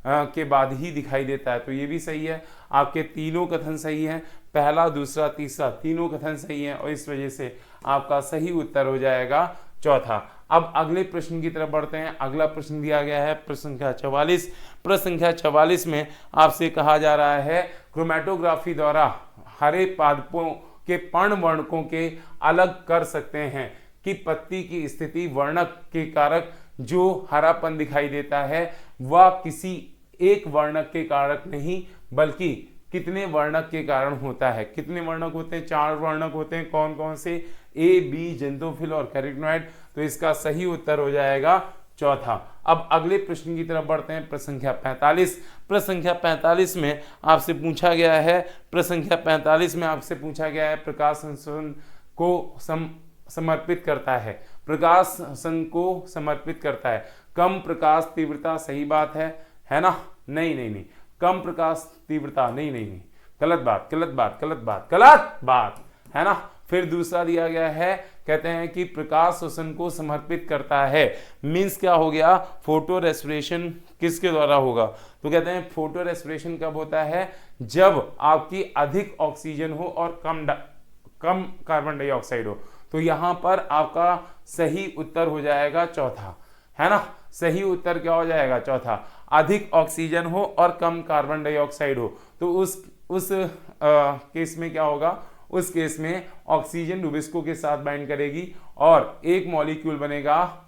के बाद ही दिखाई देता है। तो ये भी सही है। आपके तीनों कथन सही हैं, पहला दूसरा तीसरा तीनों कथन सही हैं और इस वजह से आपका सही उत्तर हो जाएगा चौथा। अब अगले प्रश्न की तरफ बढ़ते हैं। अगला प्रश्न दिया गया है प्रश्न संख्या 44। प्रश्न संख्या 44 में आपसे कहा जा रहा है क्रोमैटोग्राफी द्वारा हरे पादपों के पर्णवर्णकों के अलग कर सकते हैं कि पत्ती की स्थिति वर्णक के कारक जो हरापन दिखाई देता है वह किसी एक वर्णक के कारक नहीं बल्कि कितने वर्णक के कारण होता है। कितने वर्णक होते हैं? 4 वर्णक होते हैं। कौन कौन से? A, B, जेंटोफिल और कैरिटनॉइड। तो इसका सही उत्तर हो जाएगा चौथा। अब अगले प्रश्न की तरफ बढ़ते हैं। प्रश्न संख्या 45। प्रश्न संख्या 45 में आपसे पूछा गया है, प्रश्न संख्या 45 में आपसे पूछा गया है प्रकाश संश्लेषण को समर्पित करता है। प्रकाश संश्लेषण को समर्पित करता है। कम प्रकाश तीव्रता, सही बात है ना? नहीं, कम प्रकाश तीव्रता नहीं, गलत बात, है ना। फिर दूसरा दिया गया है, कहते हैं कि प्रकाश शोषण को समर्पित करता है। मीन्स क्या हो गया? फोटो रेस्पिरेशन किसके द्वारा होगा? तो कहते हैं फोटो रेस्पिरेशन कब होता है? जब आपकी अधिक ऑक्सीजन हो और कम कार्बन डाइऑक्साइड हो। तो यहां पर आपका सही उत्तर हो जाएगा चौथा, है ना। सही उत्तर क्या हो जाएगा? चौथा। अधिक ऑक्सीजन हो और कम कार्बन डाइऑक्साइड हो। तो उस केस में क्या होगा, उस केस में ऑक्सीजन रुबिस्को के साथ बाइंड करेगी और एक मॉलिक्यूल बनेगा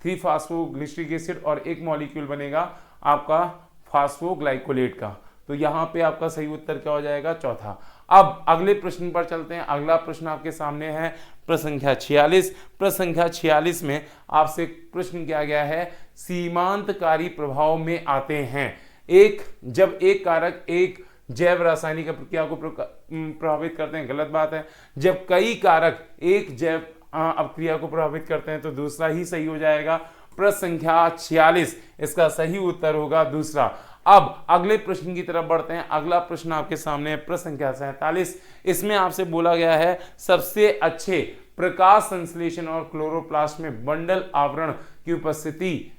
3-फास्फोग्लिसरिक एसिड और एक मॉलिक्यूल बनेगा आपका फास्फोग्लाइकोलेट का। तो यहाँ पे आपका सही उत्तर क्या हो जाएगा, चौथा। अब अगले प्रश्न पर चलते हैं। अगला प्रश्न आपके सामने है प्रश्न संख्या 46। प्रश्न संख्या 46 में आपसे प्रश्न किया गया है, सीमांतकारी प्रभाव में आते हैं जब एक कारक एक जैव रासायनिक प्रक्रिया को प्रभावित करते हैं, गलत बात है। जब कई कारक एक जैव अपक्रिया को प्रभावित करते हैं तो दूसरा ही सही हो जाएगा। प्रश्न संख्या 46 इसका सही उत्तर होगा दूसरा। अब अगले प्रश्न की तरफ बढ़ते हैं। अगला प्रश्न आपके सामने है प्रश्न संख्या 47। इसमें आपसे बोला गया है सबसे अच्छे प्रकाश संश्लेषण और क्लोरोप्लास्ट में बंडल आवरण की उपस्थिति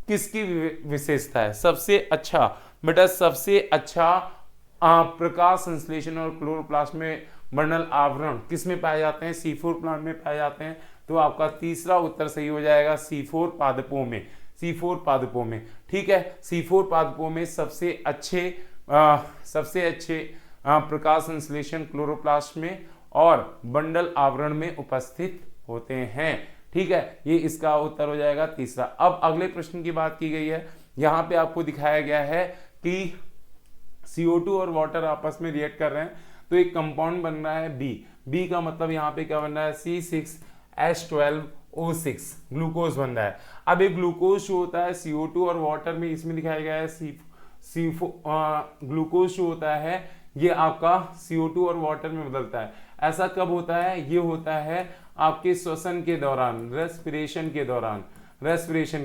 किसकी विशेषता है। सबसे अच्छा बेटा, सबसे अच्छा प्रकाश संश्लेषण और क्लोरोप्लास्ट में बंडल आवरण किस में पाए जाते हैं, C4 प्लांट में पाए जाते हैं। तो आपका तीसरा उत्तर सही हो जाएगा C4 पादपों में, C4 पादपों में। ठीक है, C4 पादपों में सबसे अच्छे प्रकाश संश्लेषण क्लोरोप्लास्ट में और बंडल आवरण में उपस्थित होते हैं। ठीक है, ये इसका उत्तर हो जाएगा तीसरा। अब अगले प्रश्न की बात की गई है। यहाँ पे आपको दिखाया गया है कि CO2 और वाटर आपस में रिएक्ट कर रहे हैं तो एक कंपाउंड बन रहा है बी का मतलब यहाँ पे क्या बन रहा है, C6H12O6 ग्लूकोज बन रहा है। अब एक ग्लूकोज जो होता है CO2 और वाटर में, इसमें दिखाया गया है ग्लूकोज जो होता है ये आपका CO2 और वाटर में बदलता है। ऐसा कब होता है, ये होता है आपके श्वसन के दौरान, रेस्पिरेशन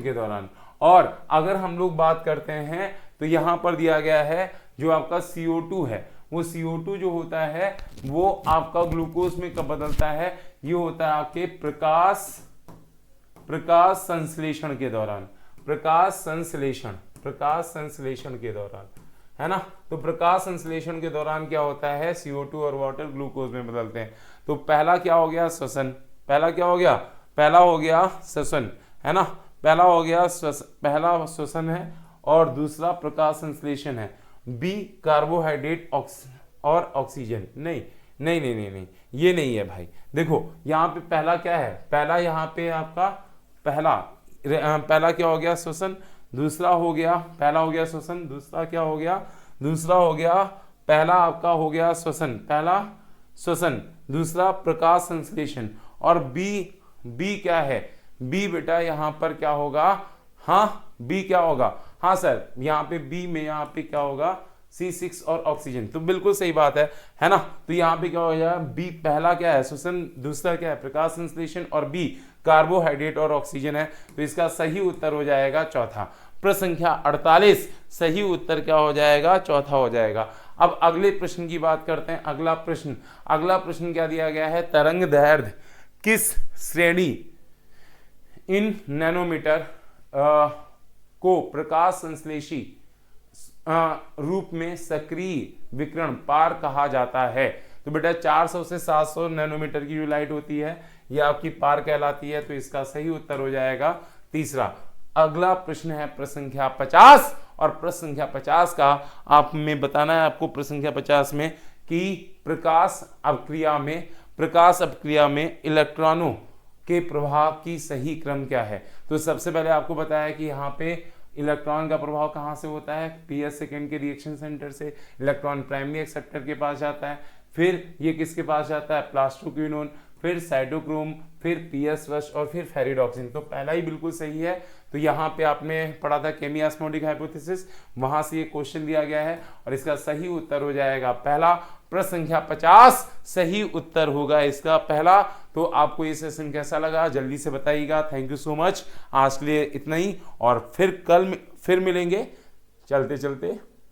के दौरान। और अगर हम लोग बात करते हैं तो यहाँ पर दिया गया है जो आपका CO2 है, वो CO2 जो होता है वो आपका ग्लूकोज में कब बदलता है, ये होता है आपके प्रकाश संश्लेषण के दौरान, प्रकाश संश्लेषण के दौरान, है ना। तो प्रकाश संश्लेषण के दौरान क्या होता है, CO2 और वाटर ग्लूकोज में बदलते हैं। तो पहला क्या हो गया, श्वसन। पहला हो गया श्वसन, है ना। पहला श्वसन है और दूसरा प्रकाश संश्लेषण है। बी कार्बोहाइड्रेट और ऑक्सीजन। नहीं, ये नहीं है भाई। देखो यहाँ पे पहला क्या है, पहला यहाँ पे आपका पहला क्या हो गया, श्वसन। दूसरा हो गया, पहला हो गया श्वसन, दूसरा क्या हो गया, पहला आपका हो गया श्वसन, दूसरा प्रकाश संश्लेषण। और बी क्या है, बी बेटा यहाँ पर क्या होगा, हाँ बी क्या होगा, हाँ सर यहाँ पे बी में यहाँ पे क्या होगा, C6 और ऑक्सीजन। तो बिल्कुल सही बात है ना। तो यहाँ पे क्या हो जाएगा, बी पहला क्या है श्वसन, दूसरा क्या है प्रकाश संश्लेषण और बी कार्बोहाइड्रेट और ऑक्सीजन है। तो इसका सही उत्तर हो जाएगा चौथा। प्रश्न संख्या 48 सही उत्तर क्या हो जाएगा, चौथा हो जाएगा। अब अगले प्रश्न की बात करते हैं। अगला प्रश्न क्या दिया गया है, तरंग दैर्ध्य किस श्रेणी इन नैनोमीटर को प्रकाश संश्लेषी रूप में सक्रिय विकिरण पार कहा जाता है। तो बेटा 400 से 700 नैनोमीटर की जो लाइट होती है ये आपकी पार कहलाती है। तो इसका सही उत्तर हो जाएगा तीसरा। अगला प्रश्न है प्रश्न संख्या 50 और प्रश्न संख्या 50 का आप में बताना है आपको प्रश्न संख्या 50 में कि प्रकाश अपक्रिया में इलेक्ट्रॉनों के प्रभाव की सही क्रम क्या है। तो सबसे पहले आपको बताया कि यहाँ पे इलेक्ट्रॉन का प्रभाव कहाँ से होता है, PS सेकेंड के रिएक्शन सेंटर से इलेक्ट्रॉन प्राइमरी एक्सेप्टर के पास जाता है, फिर ये किसके पास जाता है, प्लास्टोक्विनोन, फिर साइटोक्रोम, फिर PS वश और फिर फेरिडॉक्सिन। तो पहला ही बिल्कुल सही है। तो यहाँ पे आपने पढ़ा था केमी-ऑस्मोटिक हाइपोथेसिस, वहां से ये क्वेश्चन दिया गया है और इसका सही उत्तर हो जाएगा पहला। प्रश्न संख्या 50 सही उत्तर होगा इसका पहला। तो आपको ये सेशन कैसा लगा जल्दी से बताइएगा। Thank you so much. आज के लिए इतना ही और फिर कल फिर मिलेंगे चलते चलते।